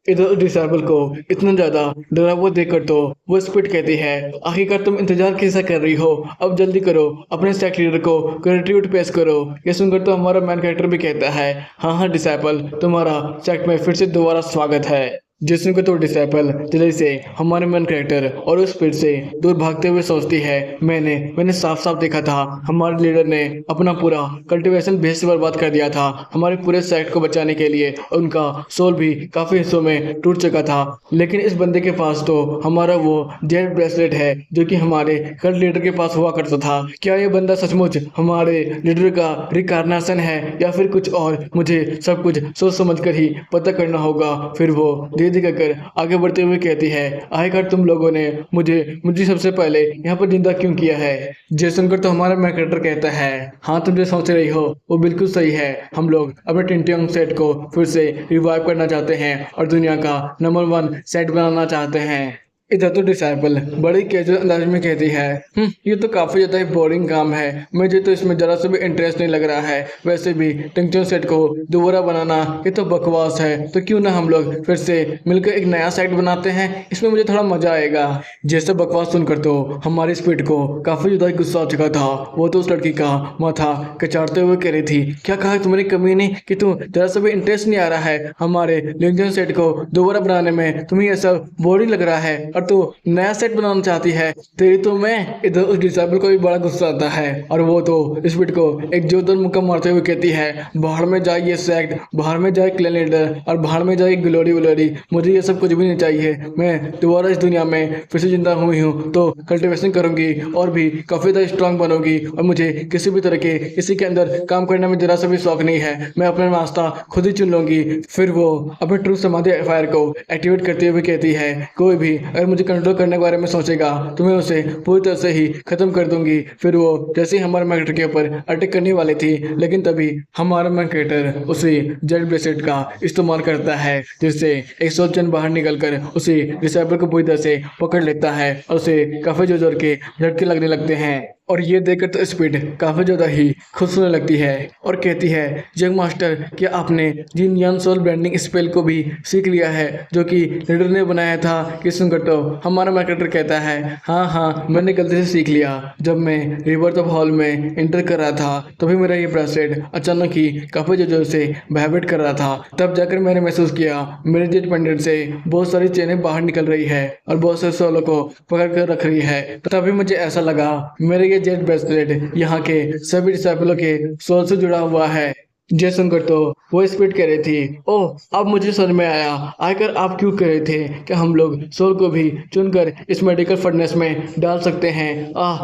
इधर डिसेबल को इतना ज्यादा डरा हुआ देखकर तो वो स्पीड कहती है, आखिरकार तुम इंतजार कैसा कर रही हो, अब जल्दी करो, अपने सेक्ट लीडर को ग्रेटिट्यूड पेश करो। ये सुनकर तो हमारा मैन कैरेक्टर भी कहता है, हाँ हाँ डिसेबल, तुम्हारा सेक्ट में फिर से दोबारा स्वागत है। जिसने को तो डिसेबल जल्दी से हमारे मेन कैरेक्टर और उस स्पीड से दूर भागते हुए सोचती है, मैंने साफ साफ देखा था, हमारे लीडर ने अपना पूरा कल्टीवेशन भेज से बर्बाद कर दिया था हमारे पूरे सेक्ट को बचाने के लिए। उनका सोल भी काफी हिस्सों में टूट चुका था, लेकिन इस बंदे के पास तो हमारा वो जेड ब्रेसलेट है जो कि हमारे कल्ट लीडर के पास हुआ करता था। क्या ये बंदा सचमुच हमारे लीडर का रिकार्नेशन है या फिर कुछ और, मुझे सब कुछ सोच समझ कर ही पता करना होगा। फिर वो दिखाकर आगे बढ़ते हुए कहती है, आखिरकार तुम लोगों ने मुझे सबसे पहले यहाँ पर जिंदा क्यों किया है। जैसन कर तो हमारा मैन कैरेक्टर कहता है, हाँ तुम जो सोच रही हो वो बिल्कुल सही है, हम लोग अपने टिंटियोंग सेट को फिर से रिवाइव करना चाहते हैं और दुनिया का नंबर 1 सेट बनाना चाहते हैं। इधर तो डिसाइपल बड़ी कैजुअल अंदाज में कहती है, ये तो काफी ज्यादा ही बोरिंग काम है, मुझे तो इसमें जरा से भी इंटरेस्ट नहीं लग रहा है। वैसे भी टिंक्चर सेट को दोबारा बनाना ये तो बकवास है, तो क्यों ना हम लोग फिर से मिलकर एक नया सेट बनाते हैं, इसमें मुझे थोड़ा मजा आएगा। जैसे बकवास सुनकर तो हमारी स्पीड को काफी ज्यादा ही गुस्सा आ चुका था। वो तो उस लड़की का माथा कचाड़ते हुए कह रही थी, क्या कहा तुम्हारी कमीने कि तुम जरा से भी इंटरेस्ट नहीं आ रहा है हमारे लिंजन सेट को दोबारा बनाने में, तुम्हें यह सब बोरिंग लग रहा है और तू नया सेट बनाना चाहती है। तेरी तो मैं इधर उस डिसेबल को भी बड़ा गुस्सा आता है और वो तो स्पीड को एक जोरदार मुक्का मारते हुए कहती है, बाहर में जाए ये सेक्ट, बाहर में जाए क्लैन लीडर और बाहर में जाए ग्लोरी व्लोरी, मुझे ये सब कुछ भी नहीं चाहिए। मैं दोबारा इस दुनिया में फिर से जिंदा हुई हूँ तो कल्टिवेशन करूंगी और भी काफी ज्यादा स्ट्रांग बनूंगी और मुझे किसी भी तरह के किसी के अंदर काम करने में जरा सा भी शौक नहीं है, मैं अपना रास्ता खुद ही चुन लूंगी। फिर वो अपने ट्रू समाधि फायर को एक्टिवेट करते हुए कहती है, कोई भी अगर मुझे कंट्रोल करने के बारे में सोचेगा तो मैं उसे पूरी तरह से ही खत्म कर दूंगी। फिर वो जैसे ही हमारे मैकेटर के ऊपर अटैक करने वाली थी, लेकिन तभी हमारा मैकेटर उसी जेड ब्रेसलेट का इस्तेमाल करता है, जिससे एक सोल्जर बाहर निकलकर उसी डिसेबल को पूरी तरह से पकड़ लेता है और उसे काफी जोर जोर के झटके लगने लगते हैं। और ये देखकर तो स्पीड काफी ज्यादा ही खुश होने लगती है और कहती है, जंग मास्टर क्या आपने जिन यान सोल ब्रांडिंग स्पेल को भी सीख लिया है जो कि लीडर ने बनाया था। कि सुनकर तो हमारा मैकेटर कहता है, हाँ मैंने गलती से सीख लिया, जब मैं रिवर्थ ऑफ हॉल में एंटर कर रहा था तभी मेरा ये ब्रेसलेट अचानक ही काफी जोर से वाइब्रेट कर रहा था, तब जाकर मैंने महसूस किया मेरे जेट पेंडेंट से बहुत सारी चेनें बाहर निकल रही है और बहुत सारे सोलों को पकड़ कर रख रही है। तभी मुझे ऐसा लगा मेरे ये जेट ब्रेसलेट यहाँ के सभी डिसेबलों के सोल से जुड़ा हुआ है। जय सुनकर तो वो स्पीड कह रही थी, ओह अब मुझे समझ में आया, आखिर आप क्यों कह रहे थे कि हम लोग सोल को भी चुनकर इस मेडिकल फर्नेस में डाल सकते हैं।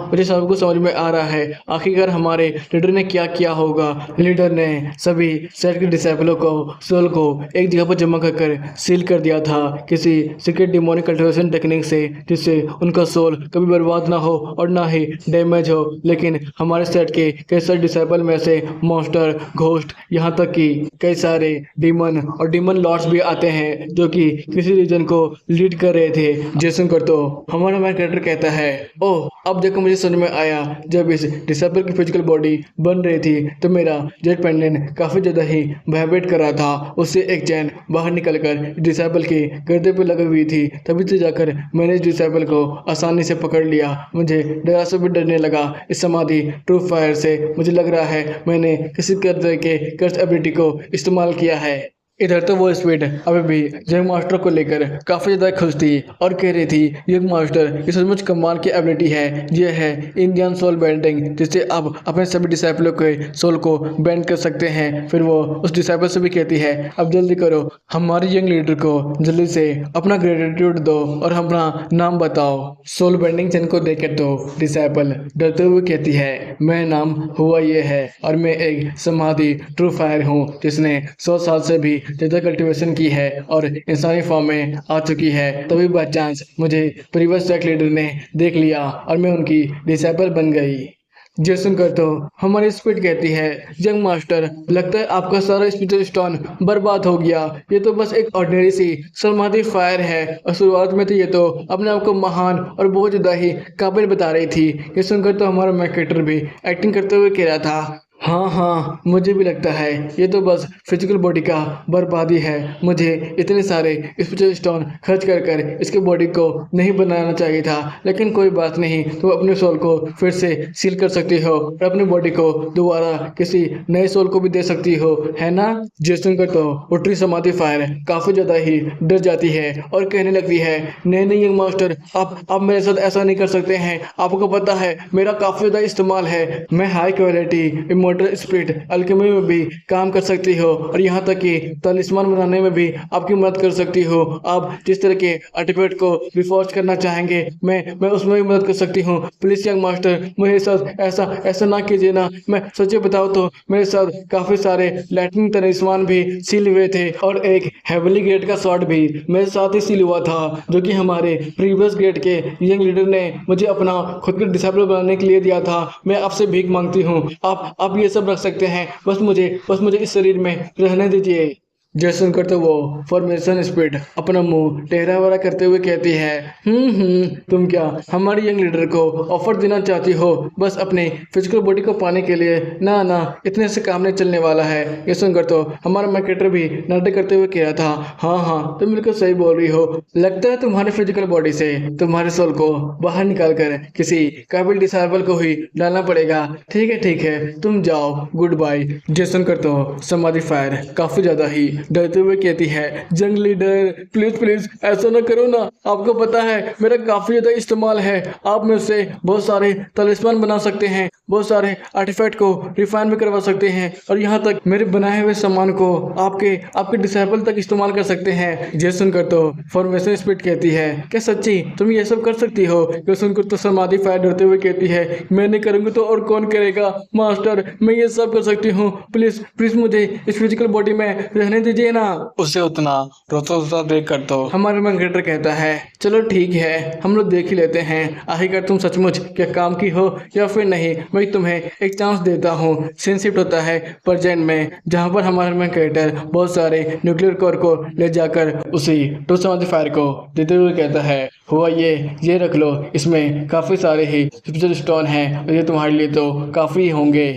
मुझे सबको समझ में आ रहा है, आखिरकार हमारे लीडर ने क्या किया होगा। लीडर ने सभी सेट के डिसेबलों को सोल को एक जगह पर जमा कर सील कर दिया था किसी सीक्रेट डिमोनिक कल्टिवेशन टेक्निक से, जिससे उनका सोल कभी बर्बाद ना हो और ना ही डैमेज हो। लेकिन हमारे सेट के कई सारे डिसेबल में से मॉन्स्टर, घोस्ट, यहाँ तक कि कई सारे डीमन और डीमन लॉर्ड्स भी आते हैं जो कि किसी रीजन को लीड कर रहे थे। जैसन कर तो हमारा मैन कैरेक्टर कहता है, ओह अब देखो मुझे समझ में आया, जब इस डिसेबल की फिजिकल बॉडी बन रही थी तो मेरा जेट पेंडेंट काफी ज्यादा ही वाइब्रेट कर रहा था, उससे एक चैन बाहर निकलकर डिसेबल के गर्दे पे लगी हुई थी, तभी से जाकर मैंने इस डिसेबल को आसानी से पकड़ लिया। मुझे डरा से भी डरने लगा इस समाधि ट्रू फायर से, मुझे लग रहा है मैंने किसी तरह के कर्स एबिलिटी को इस्तेमाल किया है। इधर तो वो स्पीड अभी भी यंग मास्टर को लेकर काफी ज्यादा खुश थी और कह रही थी यंग मास्टर ये सचमुच कमाल की एबिलिटी है। ये है इंडियन सोल बेंडिंग, जिससे आप अपने सभी डिसाइपलों के सोल को बेंड कर सकते हैं। फिर वो उस डिसाइपल से भी कहती है अब जल्दी करो, हमारे यंग लीडर को जल्दी से अपना ग्रेटिट्यूड दो और अपना नाम बताओ। सोल बेंडिंग चैन को देखकर तो डिसाइपल डरते हुए कहती है मेरा नाम हुआ ये है और मैं एक समाधि ट्रू फायर हूँ जिसने 100 साल से भी ज़्यादा कल्टीवेशन की है और इंसानी फॉर्म में आ चुकी है। तभी बाई चांस मुझे प्रीवियस सेक्ट लीडर ने देख लिया और मैं उनकी डिसाइपल बन गई। ये सुनकर तो हमारी स्पीड कहती है यंग मास्टर लगता है आपका सारा स्पिरिचुअल स्टोन बर्बाद हो गया। ये तो बस एक ऑर्डिनरी सी समाधि फायर है और शुरुआत में तो ये तो अपने आप को महान और बहुत ज़्यादा ही काबिल बता रही थी। ये सुनकर तो हमारा मैकेटर भी एक्टिंग करते हुए कह रहा था हाँ हाँ मुझे भी लगता है ये तो बस फिजिकल बॉडी का बर्बादी है। मुझे इतने सारे स्पिरिचुअल स्टोन खर्च कर कर इसके बॉडी को नहीं बनाना चाहिए था, लेकिन कोई बात नहीं, तुम अपने सोल को फिर से सील कर सकती हो और अपनी बॉडी को दोबारा किसी नए सोल को भी दे सकती हो, है ना। जैसन कर तो उठरी समाधि फायर काफी ज्यादा ही डर जाती है और कहने लगती है नहीं नहीं यंग मास्टर आप मेरे साथ ऐसा नहीं कर सकते हैं। आपको पता है मेरा काफी ज्यादा इस्तेमाल है, मैं high quality immortal spirit Alchemy में भी काम कर सकती हो और यहाँ तक कि तलिस्मान बनाने में भी आपकी मदद कर सकती हो। आप जिस तरह के आर्टिफैक्ट को रिफॉर्ज करना चाहेंगे मैं उसमें भी मदद कर सकती हूँ। प्लीज यंग मास्टर मेरे साथ ऐसा ऐसा ना कीजिए ना। मैं सच्ची बताऊँ तो मेरे साथ काफी सारे लाइटनिंग तलिस्मान भी सील हुए थे और एक हेवनली ग्रेड का शॉट भी मेरे साथ ही सील हुआ था जो कि हमारे प्रीवियस ग्रेड के यंग लीडर ने मुझे अपना खुद का डिसाइपल बनाने के लिए दिया था। मैं आपसे भीख मांगती हूँ, आप ये सब रख सकते हैं, बस मुझे इस शरीर में रहने दीजिए। जैसन करते वो फॉर्मेशन स्पीड अपना मुंह टेढ़ा वाला करते हुए कहती है तुम क्या हमारी यंग लीडर को ऑफर देना चाहती हो बस अपने फिजिकल बॉडी को पाने के लिए? ना ना इतने से काम नहीं चलने वाला है। ये सुनकर तो हमारा मार्केटर भी नाटक करते हुए कह रहा था हाँ तुम बिल्कुल सही बोल रही हो, लगता है तुम्हारे फिजिकल बॉडी से तुम्हारे सोल को बाहर निकाल कर किसी काबिल डिसाइबल को ही डालना पड़ेगा। ठीक है तुम जाओ, गुड बाय। जैसन कर तो समाधि फायर काफी ज्यादा ही डरते हुए कहती है जंग लीडर प्लीज ऐसा ना करो ना, आपको पता है मेरा काफी ज्यादा इस्तेमाल है, आप मुझसे बहुत सारे तलिस्मान बना सकते हैं, बहुत सारे आर्टिफैक्ट को रिफाइन भी करवा सकते हैं और यहाँ तक मेरे बनाए हुए सामान को आपके डिसाइपल तक इस्तेमाल कर सकते हैं। ये सुनकर तो फॉर्मेशन स्पीड कहती है क्या सच्ची तुम ये सब कर सकती हो? ये सुनकर तो समाधि फायर डरते हुए कहती है मैं नहीं करूंगी तो और कौन करेगा मास्टर, मैं ये सब कर सकती हूँ, प्लीज मुझे इस फिजिकल बॉडी में रहने दीजिए ना। उसे उतना रोता देख कर तो हमारे मार्केटर कहता है चलो ठीक है हम लोग देख ही लेते हैं आखिरकार तुम सचमुच क्या काम की हो या फिर नहीं। मैं तुम्हें एक चांस देता हूँ। सीन शिफ्ट होता है प्रेजेंट में जहाँ पर हमारे मार्केटर बहुत सारे न्यूक्लियर कोर को ले जाकर उसी टू समाधि फायर को देते हुए कहता है हुआ ये रख लो, इसमें काफी सारे ही स्पेशल स्टोन हैं और ये तुम्हारे लिए तो काफी होंगे।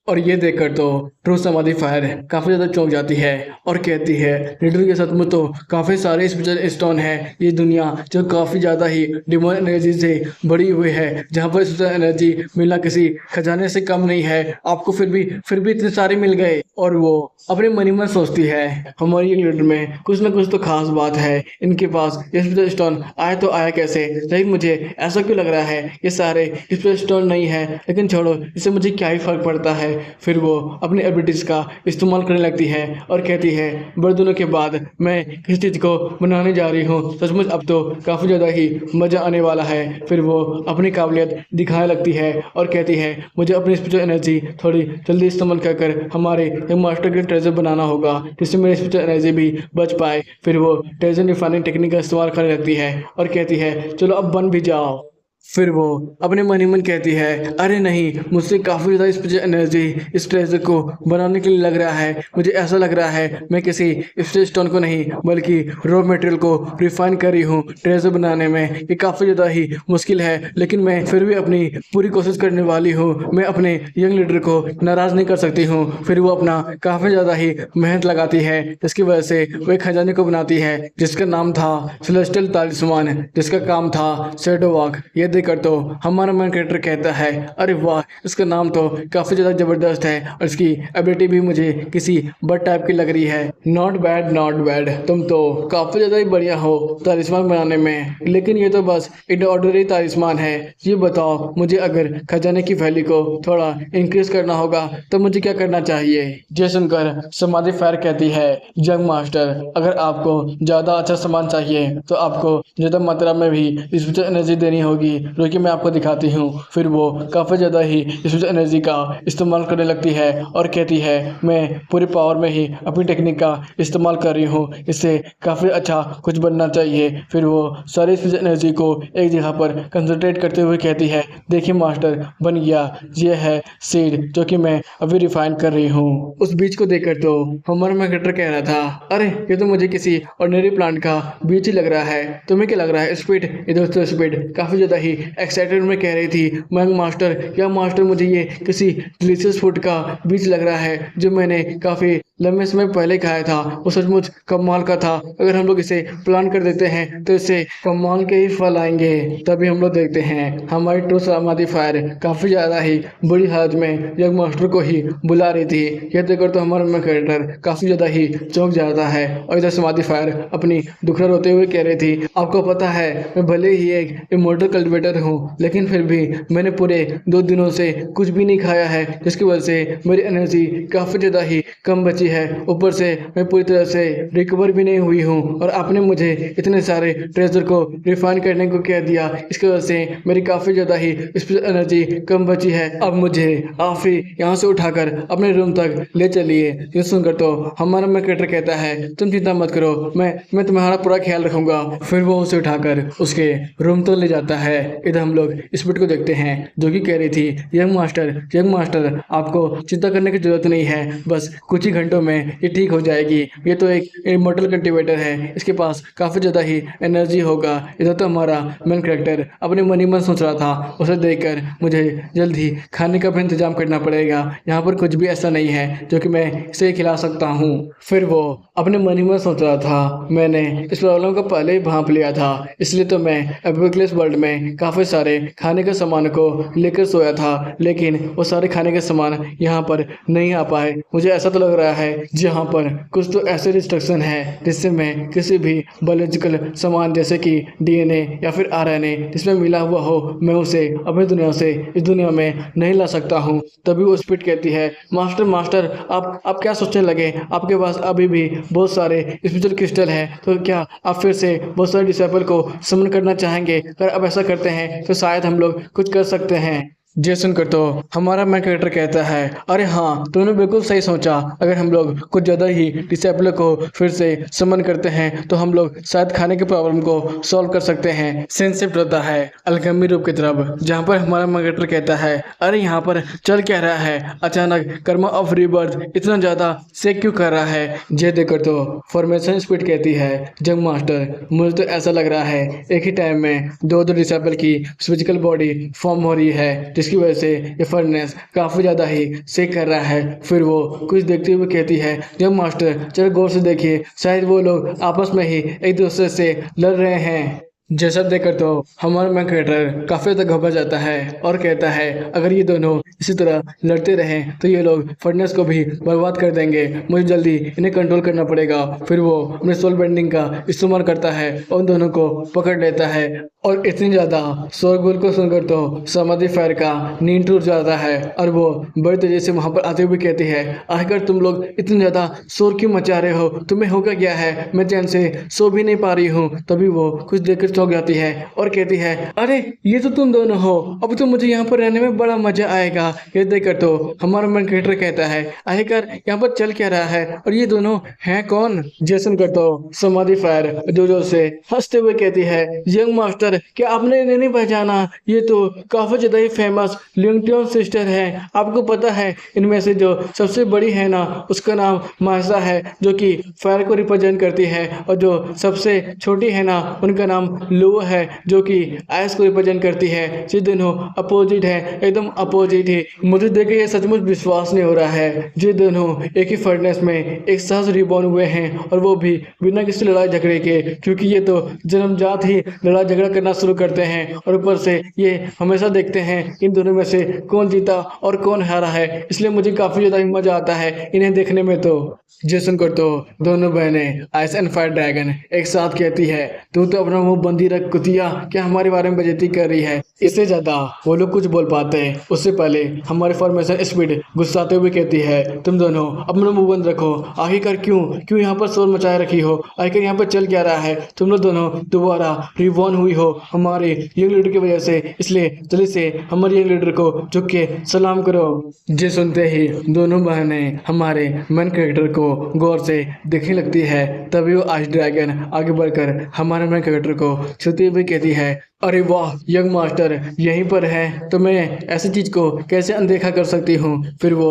और ये देखकर तो ट्रू समाधि फायर काफ़ी ज़्यादा चौंक जाती है और कहती है लीडर के साथ में तो काफ़ी सारे स्पेशल स्टोन है, ये दुनिया जो काफ़ी ज़्यादा ही डिमोन एनर्जी से भरी हुई है जहाँ पर स्पेशल एनर्जी मिलना किसी खजाने से कम नहीं है। आपको फिर भी इतने सारे मिल गए। और वो अपने मन ही मन सोचती है हमारी लीडर में कुछ ना कुछ तो खास बात है, इनके पास ये स्पेशल स्टोन आया तो आया कैसे, लेकिन मुझे ऐसा क्यों लग रहा है ये सारे स्पेशल स्टोन नहीं है, लेकिन छोड़ो इससे मुझे क्या ही फर्क पड़ता है। फिर वो अपनी एबिलिटीज का इस्तेमाल करने लगती है और कहती है बड़े दिनों के बाद मैं किस चीज़ को बनाने जा रही हूँ, सचमुच अब तो काफ़ी ज़्यादा ही मज़ा आने वाला है। फिर वो अपनी काबिलियत दिखाने लगती है और कहती है मुझे अपनी स्पिरिचुअल एनर्जी थोड़ी जल्दी इस्तेमाल कर हमारे एक मास्टर के ट्रेजर बनाना होगा जिससे मेरी स्पिरिचुअल एनर्जी भी बच पाए। फिर वो ट्रेजर रिफाइनिंग टेक्निक का इस्तेमाल करने लगती है और कहती है चलो अब बन भी जाओ। फिर वो अपने मन ही मन कहती है अरे नहीं, मुझसे काफ़ी ज़्यादा स्पेशल एनर्जी इस ट्रेजर को बनाने के लिए लग रहा है। मुझे ऐसा लग रहा है मैं किसी स्पेशल स्टोन को नहीं बल्कि रॉ मटेरियल को रिफाइन कर रही हूँ ट्रेजर बनाने में। ये काफ़ी ज़्यादा ही मुश्किल है लेकिन मैं फिर भी अपनी पूरी कोशिश करने वाली हूँ। मैं अपने यंग लीडर को नाराज़ नहीं कर सकती हूँ। फिर वो अपना काफ़ी ज़्यादा ही मेहनत लगाती है जिसकी वजह से वो एक खजाने को बनाती है जिसका नाम था सेलेस्टियल तालिस्मान, जिसका काम था शैडो वॉक। ये देखकर तो हमारा मेन कैरेक्टर कहता है, अरे वाह, इसका नाम तो काफ़ी ज़्यादा ज़बरदस्त है और इसकी एबिलिटी भी मुझे किसी बर्ड टाइप की लग रही है। नॉट बैड नॉट बैड, तुम तो काफ़ी ज़्यादा ही बढ़िया हो तालिस्मान बनाने में, लेकिन ये तो बस एक ऑर्डिनरी तालिस्मान है। ये बताओ, मुझे अगर खजाने की वैल्यू को थोड़ा इंक्रीज करना होगा तो मुझे क्या करना चाहिए? ये सुनकर समाधि फायर कहती है, यंग मास्टर, अगर आपको ज़्यादा अच्छा सामान चाहिए तो आपको ज़्यादा मात्रा में भी स्पिरिचुअल एनर्जी देनी होगी, जो कि मैं आपको दिखाती हूँ। फिर वो काफ़ी ज़्यादा ही स्पिरिचुअल एनर्जी का इस्तेमाल करने लगती है और कहती है, मैं पूरी पावर में ही अपनी टेक्निक का इस्तेमाल कर रही हूँ, इससे काफ़ी अच्छा कुछ बनना चाहिए। फिर वो सारी स्पिरिचुअल एनर्जी को एक जगह पर कंसंट्रेट करते हुए कहती है, देखिए मास्टर, बन गया, ये है सीड जो कि मैं अभी रिफाइन कर रही हूँ। उस बीज को देखकर तो हमारा मैकेटर कह रहा था, अरे ये तो मुझे किसी ऑर्डिनरी प्लांट का बीज ही लग रहा है। तुम्हें क्या लग रहा है? स्पीड, ये दोस्तों स्पीड काफ़ी ज़्यादा ही एक्साइटेड में कह रही थी, मैं मास्टर, क्या मास्टर, मुझे ये किसी डिलीशियस फूड का बीज लग रहा है जो मैंने काफ़ी लंबे समय पहले खाया था, वो सचमुच कमाल का था। अगर हम लोग इसे प्लान कर देते हैं तो इससे कमाल के ही फल आएंगे। तभी हम लोग देखते हैं हमारी ट्रू समाधि फायर काफ़ी ज़्यादा ही बुरी हालत में यंग मास्टर को ही बुला रही थी। यह देखकर तो हमारा मेन कैरेक्टर काफ़ी ज़्यादा ही चौंक जाता है और इधर समाधि फायर अपनी दुखड़ा रोते हुए कह रही थी, आपको पता है मैं भले ही एक इमोर्टल कल्टिवेटर हूँ, लेकिन फिर भी मैंने पूरे 2 दिनों से कुछ भी नहीं खाया है, जिसकी वजह से मेरी एनर्जी काफ़ी ज़्यादा ही कम बची है। ऊपर से मैं पूरी तरह से रिकवर भी नहीं हुई हूँ और आपने मुझे इतने सारे ट्रेजर को रिफाइन करने को कह दिया, इसकी वजह से मेरी काफ़ी ज़्यादा ही स्पेशल एनर्जी कम बची है। अब मुझे आप ही यहाँ से उठाकर अपने रूम तक ले चलिए। ये सुनकर तो हमारा मैकेटर कहता है, तुम चिंता मत करो, मैं तुम्हारा पूरा ख्याल रखूंगा। फिर वो उसे उठाकर उसके रूम तक ले जाता है। इधर हम लोग स्पिरिट को देखते हैं जो कि कह रही थी, यंग मास्टर, आपको चिंता करने की जरूरत नहीं है, बस कुछ ही घंटों में ये ठीक हो जाएगी। ये तो एक इमॉर्टल कल्टिवेटर है, इसके पास काफ़ी ज़्यादा ही एनर्जी होगा। इधर तो हमारा मेन कैरेक्टर अपने मन ही मन सोच रहा था, उसे देखकर मुझे जल्दी खाने का भी इंतजाम करना पड़ेगा, यहाँ पर कुछ भी ऐसा नहीं है जो कि मैं इसे खिला सकता हूँ। फिर वो अपने मन ही मन सोच रहा था, मैंने इस प्रॉब्लम को पहले ही भांप लिया था, इसलिए तो मैं एपोकलिप्स वर्ल्ड में काफ़ी सारे खाने के सामान को लेकर सोया था, लेकिन वो सारे खाने के सामान यहाँ पर नहीं आ पाए। मुझे ऐसा तो लग रहा है जहाँ पर कुछ तो ऐसे रिस्ट्रिक्शन है जिससे मैं किसी भी बायोलॉजिकल सामान जैसे कि डीएनए या फिर आरएनए जिसमें मिला हुआ हो, मैं उसे अपनी दुनिया से इस दुनिया में नहीं ला सकता हूँ। तभी वो स्पिरिट कहती है, मास्टर, आप क्या सोचने लगे? आपके पास अभी भी बहुत सारे स्पिरिचुअल क्रिस्टल हैं, तो क्या आप फिर से बहुत सारे डिसेबल को समन करना चाहेंगे? अगर आप ऐसा करते हैं तो शायद हम लोग कुछ कर सकते हैं। ये सुनकर तो हमारा मेन कैरेक्टर कहता है, अरे हाँ, तुमने बिल्कुल सही सोचा, अगर हम लोग कुछ ज़्यादा ही डिसेबल को फिर से समन करते हैं तो हम लोग शायद खाने के प्रॉब्लम को सॉल्व कर सकते हैं। सेंसिप्ट होता है अलकेमी रूप की तरफ, जहाँ पर हमारा मेन कैरेक्टर कहता है, अरे यहाँ पर चल क्या रहा है? अचानक कर्मा ऑफ रीबर्थ इतना ज़्यादा सेक क्यों कर रहा है? ये देखकर तो फॉर्मेशन स्पीड कहती है, जंग मास्टर, मुझे तो ऐसा लग रहा है एक ही टाइम में दो डिसेबल की फिजिकल बॉडी फॉर्म हो रही है, जिसकी वजह से ये फर्नेस काफ़ी ज़्यादा ही सेक कर रहा है। फिर वो कुछ देखते हुए कहती है, जब मास्टर चलो गौर से देखिए, शायद वो लोग आपस में ही एक दूसरे से लड़ रहे हैं। जैसा देखकर तो हमारा मेन कैरेक्टर काफ़ी ज़्यादा घबरा जाता है और कहता है, अगर ये दोनों इसी तरह लड़ते रहें तो ये लोग फर्नेस को भी बर्बाद कर देंगे, मुझे जल्दी इन्हें कंट्रोल करना पड़ेगा। फिर वो अपने सोल बेंडिंग का इस्तेमाल करता है और उन दोनों को पकड़ लेता है और इतनी ज़्यादा शोरगुल को सुनकर तो समाधि फायर का नींद टूट जाता है और वो बड़ी तेजी से वहाँ पर आते हुए कहती है, आखिर तुम लोग इतनी ज़्यादा शोर क्यों मचा रहे हो? तुम्हें होगा क्या है? मैं चैन से सो भी नहीं पा रही हूँ। तभी वो कुछ देखकर चौंक जाती है और कहती है, अरे ये तो तुम दोनों हो, अब तो मुझे यहाँ पर रहने में बड़ा मजा आएगा। ये देखकर तो हमारा मेन कैरेक्टर कहता है, आखिर यहाँ पर चल क्या रहा है और ये दोनों हैं कौन? जैसन कर तो समाधि फायर जोर से हंसते हुए कहती है, यंग मास्टर, क्या आपने इन्हें नहीं पहचाना? ये तो काफी ज्यादा ही फेमस लिंगटियन सिस्टर है। आपको पता है इनमें से जो सबसे बड़ी है ना, उसका नाम मासा है, जो कि फायर को रिप्रेजेंट करती है, और जो सबसे छोटी है ना, उनका नाम लो है जो कि आइस को रिप्रेजेंट करती है, ये दोनों अपोजिट है, एकदम अपोजिट है। मुझे देख के ये सचमुच विश्वास नहीं हो रहा है, ये दोनों एक ही फर्नेस में एक साथ रिबॉर्न हुए हैं और वो भी बिना किसी लड़ाई झगड़े के, क्योंकि ये तो जन्मजात ही लड़ाई झगड़ा करना शुरू करते हैं और ऊपर से ये हमेशा देखते हैं इन दोनों में से कौन जीता और कौन हारा है। इसलिए मुझे काफी ज्यादा मजा आता है इन्हें देखने में। तो जे सुनकर तो दोनों बहनें आइस एंड फायर ड्रैगन एक साथ कहती है, तू तो अपना मुंह बंदी रख कुतिया, क्या हमारे बारे में बेइज्जती कर रही है। इससे ज्यादा वो लोग कुछ बोल पाते हैं उससे पहले हमारे फॉर्मेशन स्पीड गुस्साते हुए कहती है, तुम दोनों अपना मुंह बंद रखो, आखिरकार क्यों क्यों यहाँ पर शोर मचाए रखी हो, आखिर यहाँ पर चल क्या रहा है। तुम लोग दोनों दोबारा रिबॉर्न हुई हो हमारे यंग लीडर की वजह से, इसलिए जल्दी से हमारे यंग लीडर को झुक के सलाम करो। जे सुनते ही दोनों बहनें हमारे मेन कैरेक्टर को गौर से देखने लगती है। तभी वो आइस ड्रैगन आगे बढ़कर हमारे मेन कैरेक्टर को छूते हुए कहती है, अरे वाह यंग मास्टर यहीं पर है तो मैं ऐसी चीज को कैसे अनदेखा कर सकती हूँ। फिर वो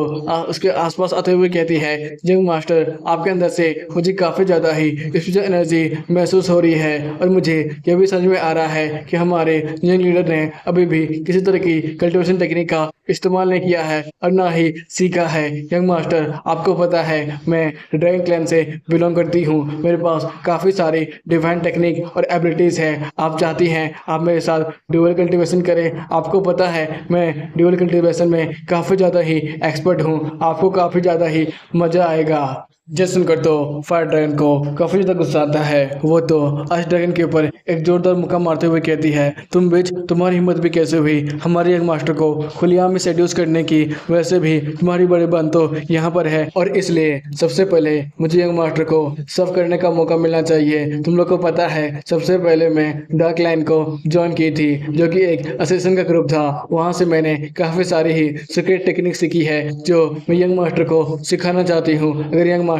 उसके आसपास आते हुए कहती है, यंग मास्टर आपके अंदर से मुझे काफी ज्यादा ही स्पेशल एनर्जी महसूस हो रही है और मुझे यह भी समझ में आ रहा है कि हमारे यंग लीडर ने अभी भी किसी तरह की कल्टिवेशन टेक्निक का इस्तेमाल नहीं किया है और ना ही सीखा है। यंग मास्टर आपको पता है मैं ड्रैगन क्लैन से बिलोंग करती हूँ, मेरे पास काफी सारी डिवाइन टेक्निक और एबिलिटीज है। आप चाहती हैं आप मेरे साथ ड्यूअल कल्टीवेशन करें, आपको पता है मैं ड्यूअल कल्टीवेशन में काफ़ी ज़्यादा ही एक्सपर्ट हूँ, आपको काफ़ी ज़्यादा ही मज़ा आएगा। जैसे सुनकर तो फायर ड्रैगन को काफी ज्यादा गुस्सा आता है। वो तो आइस ड्रैगन के ऊपर एक जोरदार मुक्का मारते हुए कहती है, तुम बिच तुम्हारी हिम्मत भी कैसे हुई हमारे यंग मास्टर को खुलेआम में सेड्यूस करने की। वैसे भी तुम्हारी बड़ी बहन तो यहाँ पर है और इसलिए सबसे पहले मुझे यंग मास्टर को सर्व करने का मौका मिलना चाहिए। तुम लोग को पता है सबसे पहले मैं डार्क लाइन को ज्वाइन की थी जो कि एक असेसन का ग्रुप था। वहाँ से मैंने काफी सारी ही सीक्रेट टेक्निक सीखी है जो मैं यंग मास्टर को सिखाना चाहती हूँ। अगर यंग मास्टर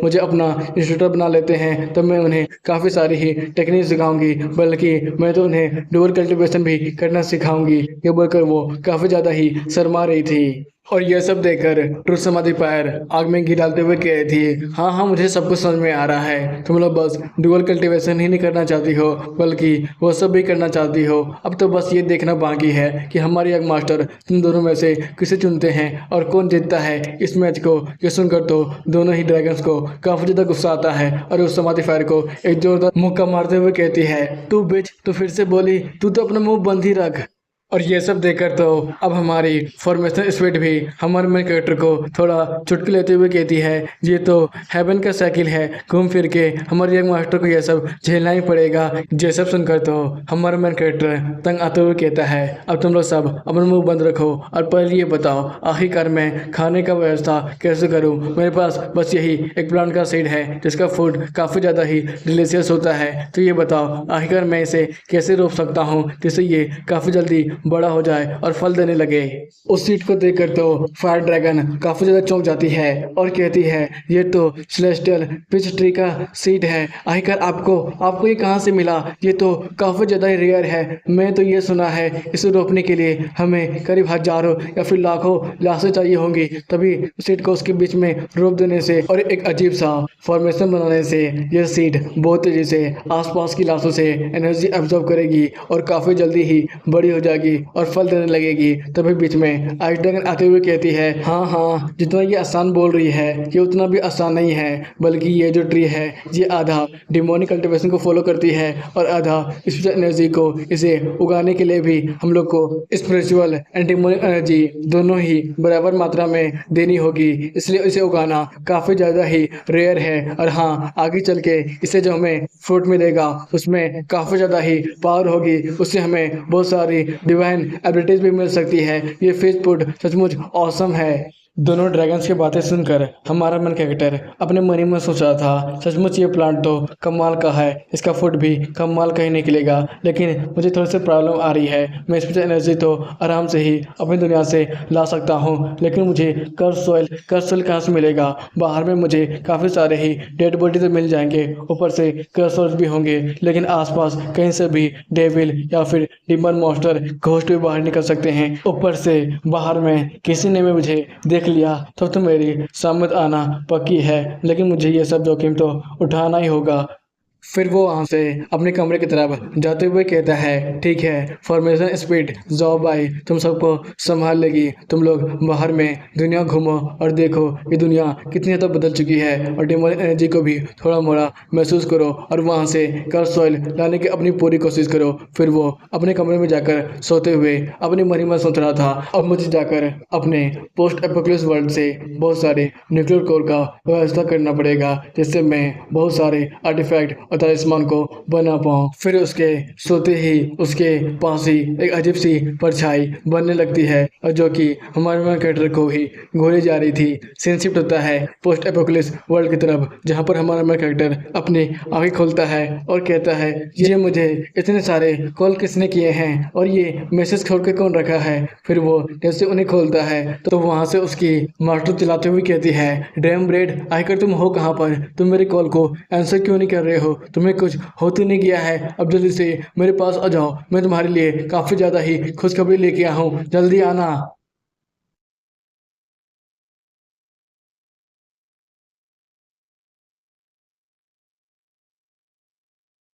मुझे अपना इंस्ट्रक्टर बना लेते हैं तो मैं उन्हें काफ़ी सारी ही टेक्निक सिखाऊंगी, बल्कि मैं तो उन्हें डुअल कल्टीवेशन भी करना सिखाऊंगी। ये बोलकर वो काफ़ी ज़्यादा ही शर्मा रही थी और यह सब देखकर ट्रुथ समाधि पैर आग में घी डालते हुए कह रही थी, हाँ हाँ मुझे सब कुछ समझ में आ रहा है, तुम लोग बस डुअल कल्टीवेशन ही नहीं करना चाहती हो बल्कि वो सब भी करना चाहती हो। अब तो बस ये देखना बाकी है कि हमारे यंग मास्टर तुम दोनों में से किसे चुनते हैं और कौन जीतता है इस मैच को। ये सुनकर तो दोनों ही ड्रैगन्स को काफ़ी ज़्यादा गुस्सा आता है और उस समाधि फायर को एक जोरदार मुक्का मारते हुए कहती है, तू बिच तो फिर से बोली, तू तो अपना मुँह बंद ही रख। और ये सब देखकर तो अब हमारी फॉर्मेशन स्पीड भी हमारे मेन कैरेक्टर को थोड़ा चुटकी लेते हुए कहती है, ये तो हेवन का साइकिल है, घूम फिर के हमारे यंग मास्टर को यह सब झेलना ही पड़ेगा। ये सब सुनकर तो हमारा मेन कैरेक्टर तंग आते हुए कहता है, अब तुम लोग सब अपना मुंह बंद रखो और पहले ये बताओ आखिरकार मैं खाने का व्यवस्था कैसे करूँ। मेरे पास बस यही एक प्लांट का सीड है जिसका फूड काफ़ी ज़्यादा ही डिलीशियस होता है, तो ये बताओ आखिरकार मैं इसे कैसे रोक सकता हूँ जिससे ये काफ़ी जल्दी बड़ा हो जाए और फल देने लगे। उस सीट को देखकर तो फायर ड्रैगन काफी ज्यादा चौंक जाती है और कहती है, ये तो सेलेस्टियल पिच ट्री का सीट है, आखिरकार आपको ये कहाँ से मिला, ये तो काफी ज्यादा रेयर है। मैं तो ये सुना है इसे रोकने के लिए हमें करीब हजारों या फिर लाखों लाशें चाहिए होंगी, तभी सीट को उसके बीच में रोक देने से और एक अजीब सा फॉर्मेशन बनाने से यह सीट बहुत तेजी से आसपास की लाशों से एनर्जी एब्जॉर्ब करेगी और काफी जल्दी ही बड़ी हो जाएगी और फल देने लगेगी। तभी बीच में आइस ड्रैगन आते हुए कहती है, हाँ हाँ जितना ये आसान बोल रही है ये उतना भी आसान नहीं है, बल्कि ये जो ट्री है ये आधा डिमोनिक कल्टीवेशन को फॉलो करती है और आधा स्पिरिचुअल एनर्जी को इसे उगाने के लिए भी हम लोग को स्पिरिचुअल एंड डिमोनिक एनर्जी दोनों ही बराबर मात्रा में देनी होगी, इसलिए इसे उगाना काफ़ी ज़्यादा ही रेयर है। और हाँ आगे चल के इसे जो हमें फ्रूट मिलेगा उसमें काफ़ी ज़्यादा ही पावर होगी, उससे हमें बहुत सारी डिवाइन एबिलिटीज भी मिल सकती है। ये फिश फूड सचमुच ऑसम है। दोनों ड्रैगन्स की बातें सुनकर हमारा मन कैरेक्टर अपने मन ही में सोच रहा था, सचमुच ये प्लांट तो कमाल का है, इसका फूड भी कमाल का ही निकलेगा, लेकिन मुझे थोड़ी सी प्रॉब्लम आ रही है। मैं स्पिरिचुअल एनर्जी तो आराम से ही अपनी दुनिया से ला सकता हूँ, लेकिन मुझे कर्स सॉइल कहाँ से मिलेगा। बाहर में मुझे काफ़ी सारे ही डेड बॉडी तो मिल जाएंगे, ऊपर से कर्स सॉइल भी होंगे, लेकिन आसपास कहीं से भी डेविल या फिर डिमन मॉन्स्टर घोस्ट भी बाहर निकल सकते हैं। ऊपर से बाहर में किसी ने भी मुझे देख लिया तब तो मेरी सामत आना पक्की है, लेकिन मुझे ये सब जोखिम तो उठाना ही होगा। फिर वो वहाँ से अपने कमरे की तरफ जाते हुए कहता है, ठीक है, फॉर्मेशन स्पीड जॉब आई तुम सबको संभाल लेगी। तुम लोग बाहर में दुनिया घूमो और देखो ये दुनिया कितनी ज़्यादा बदल चुकी है, और डिमोन एनर्जी को भी थोड़ा मोड़ा महसूस करो और वहाँ से कर्स सॉइल लाने की अपनी पूरी कोशिश करो। फिर वो अपने कमरे में जाकर सोते हुए अपनी मन ही मन सोच रहा था, अब मुझे जाकर अपने पोस्ट एपोकलिप्स वर्ल्ड से बहुत सारे न्यूक्लियर कोर का व्यवस्था करना पड़ेगा, जिससे मैं बहुत सारे आर्टिफैक्ट और तलिस्मान को बना पाऊँ। फिर उसके सोते ही उसके पास ही एक अजीब सी परछाई बनने लगती है, और जो कि हमारे मेन कैरेक्टर को ही घोले जा रही थी। सीन शिफ्ट होता है पोस्ट एपोकलिप्स वर्ल्ड की तरफ, जहाँ पर हमारा मेन कैरेक्टर अपनी आंखें खोलता है और कहता है, ये मुझे इतने सारे कॉल किसने किए हैं और ये मैसेज खोल के कौन रखा है। फिर वो जैसे उन्हें खोलता है तो वहाँ से उसकी मास्टर चिल्लाते हुए कहती है, डैम ब्रेड आखिर तुम हो कहाँ पर, तुम मेरे कॉल को आंसर क्यों नहीं कर रहे हो, तुम्हें कुछ हो तो नहीं गया है, अब जल्दी से मेरे पास आ जाओ, मैं तुम्हारे लिए काफ़ी ज़्यादा ही खुशखबरी लेके आया हूँ, जल्दी आना।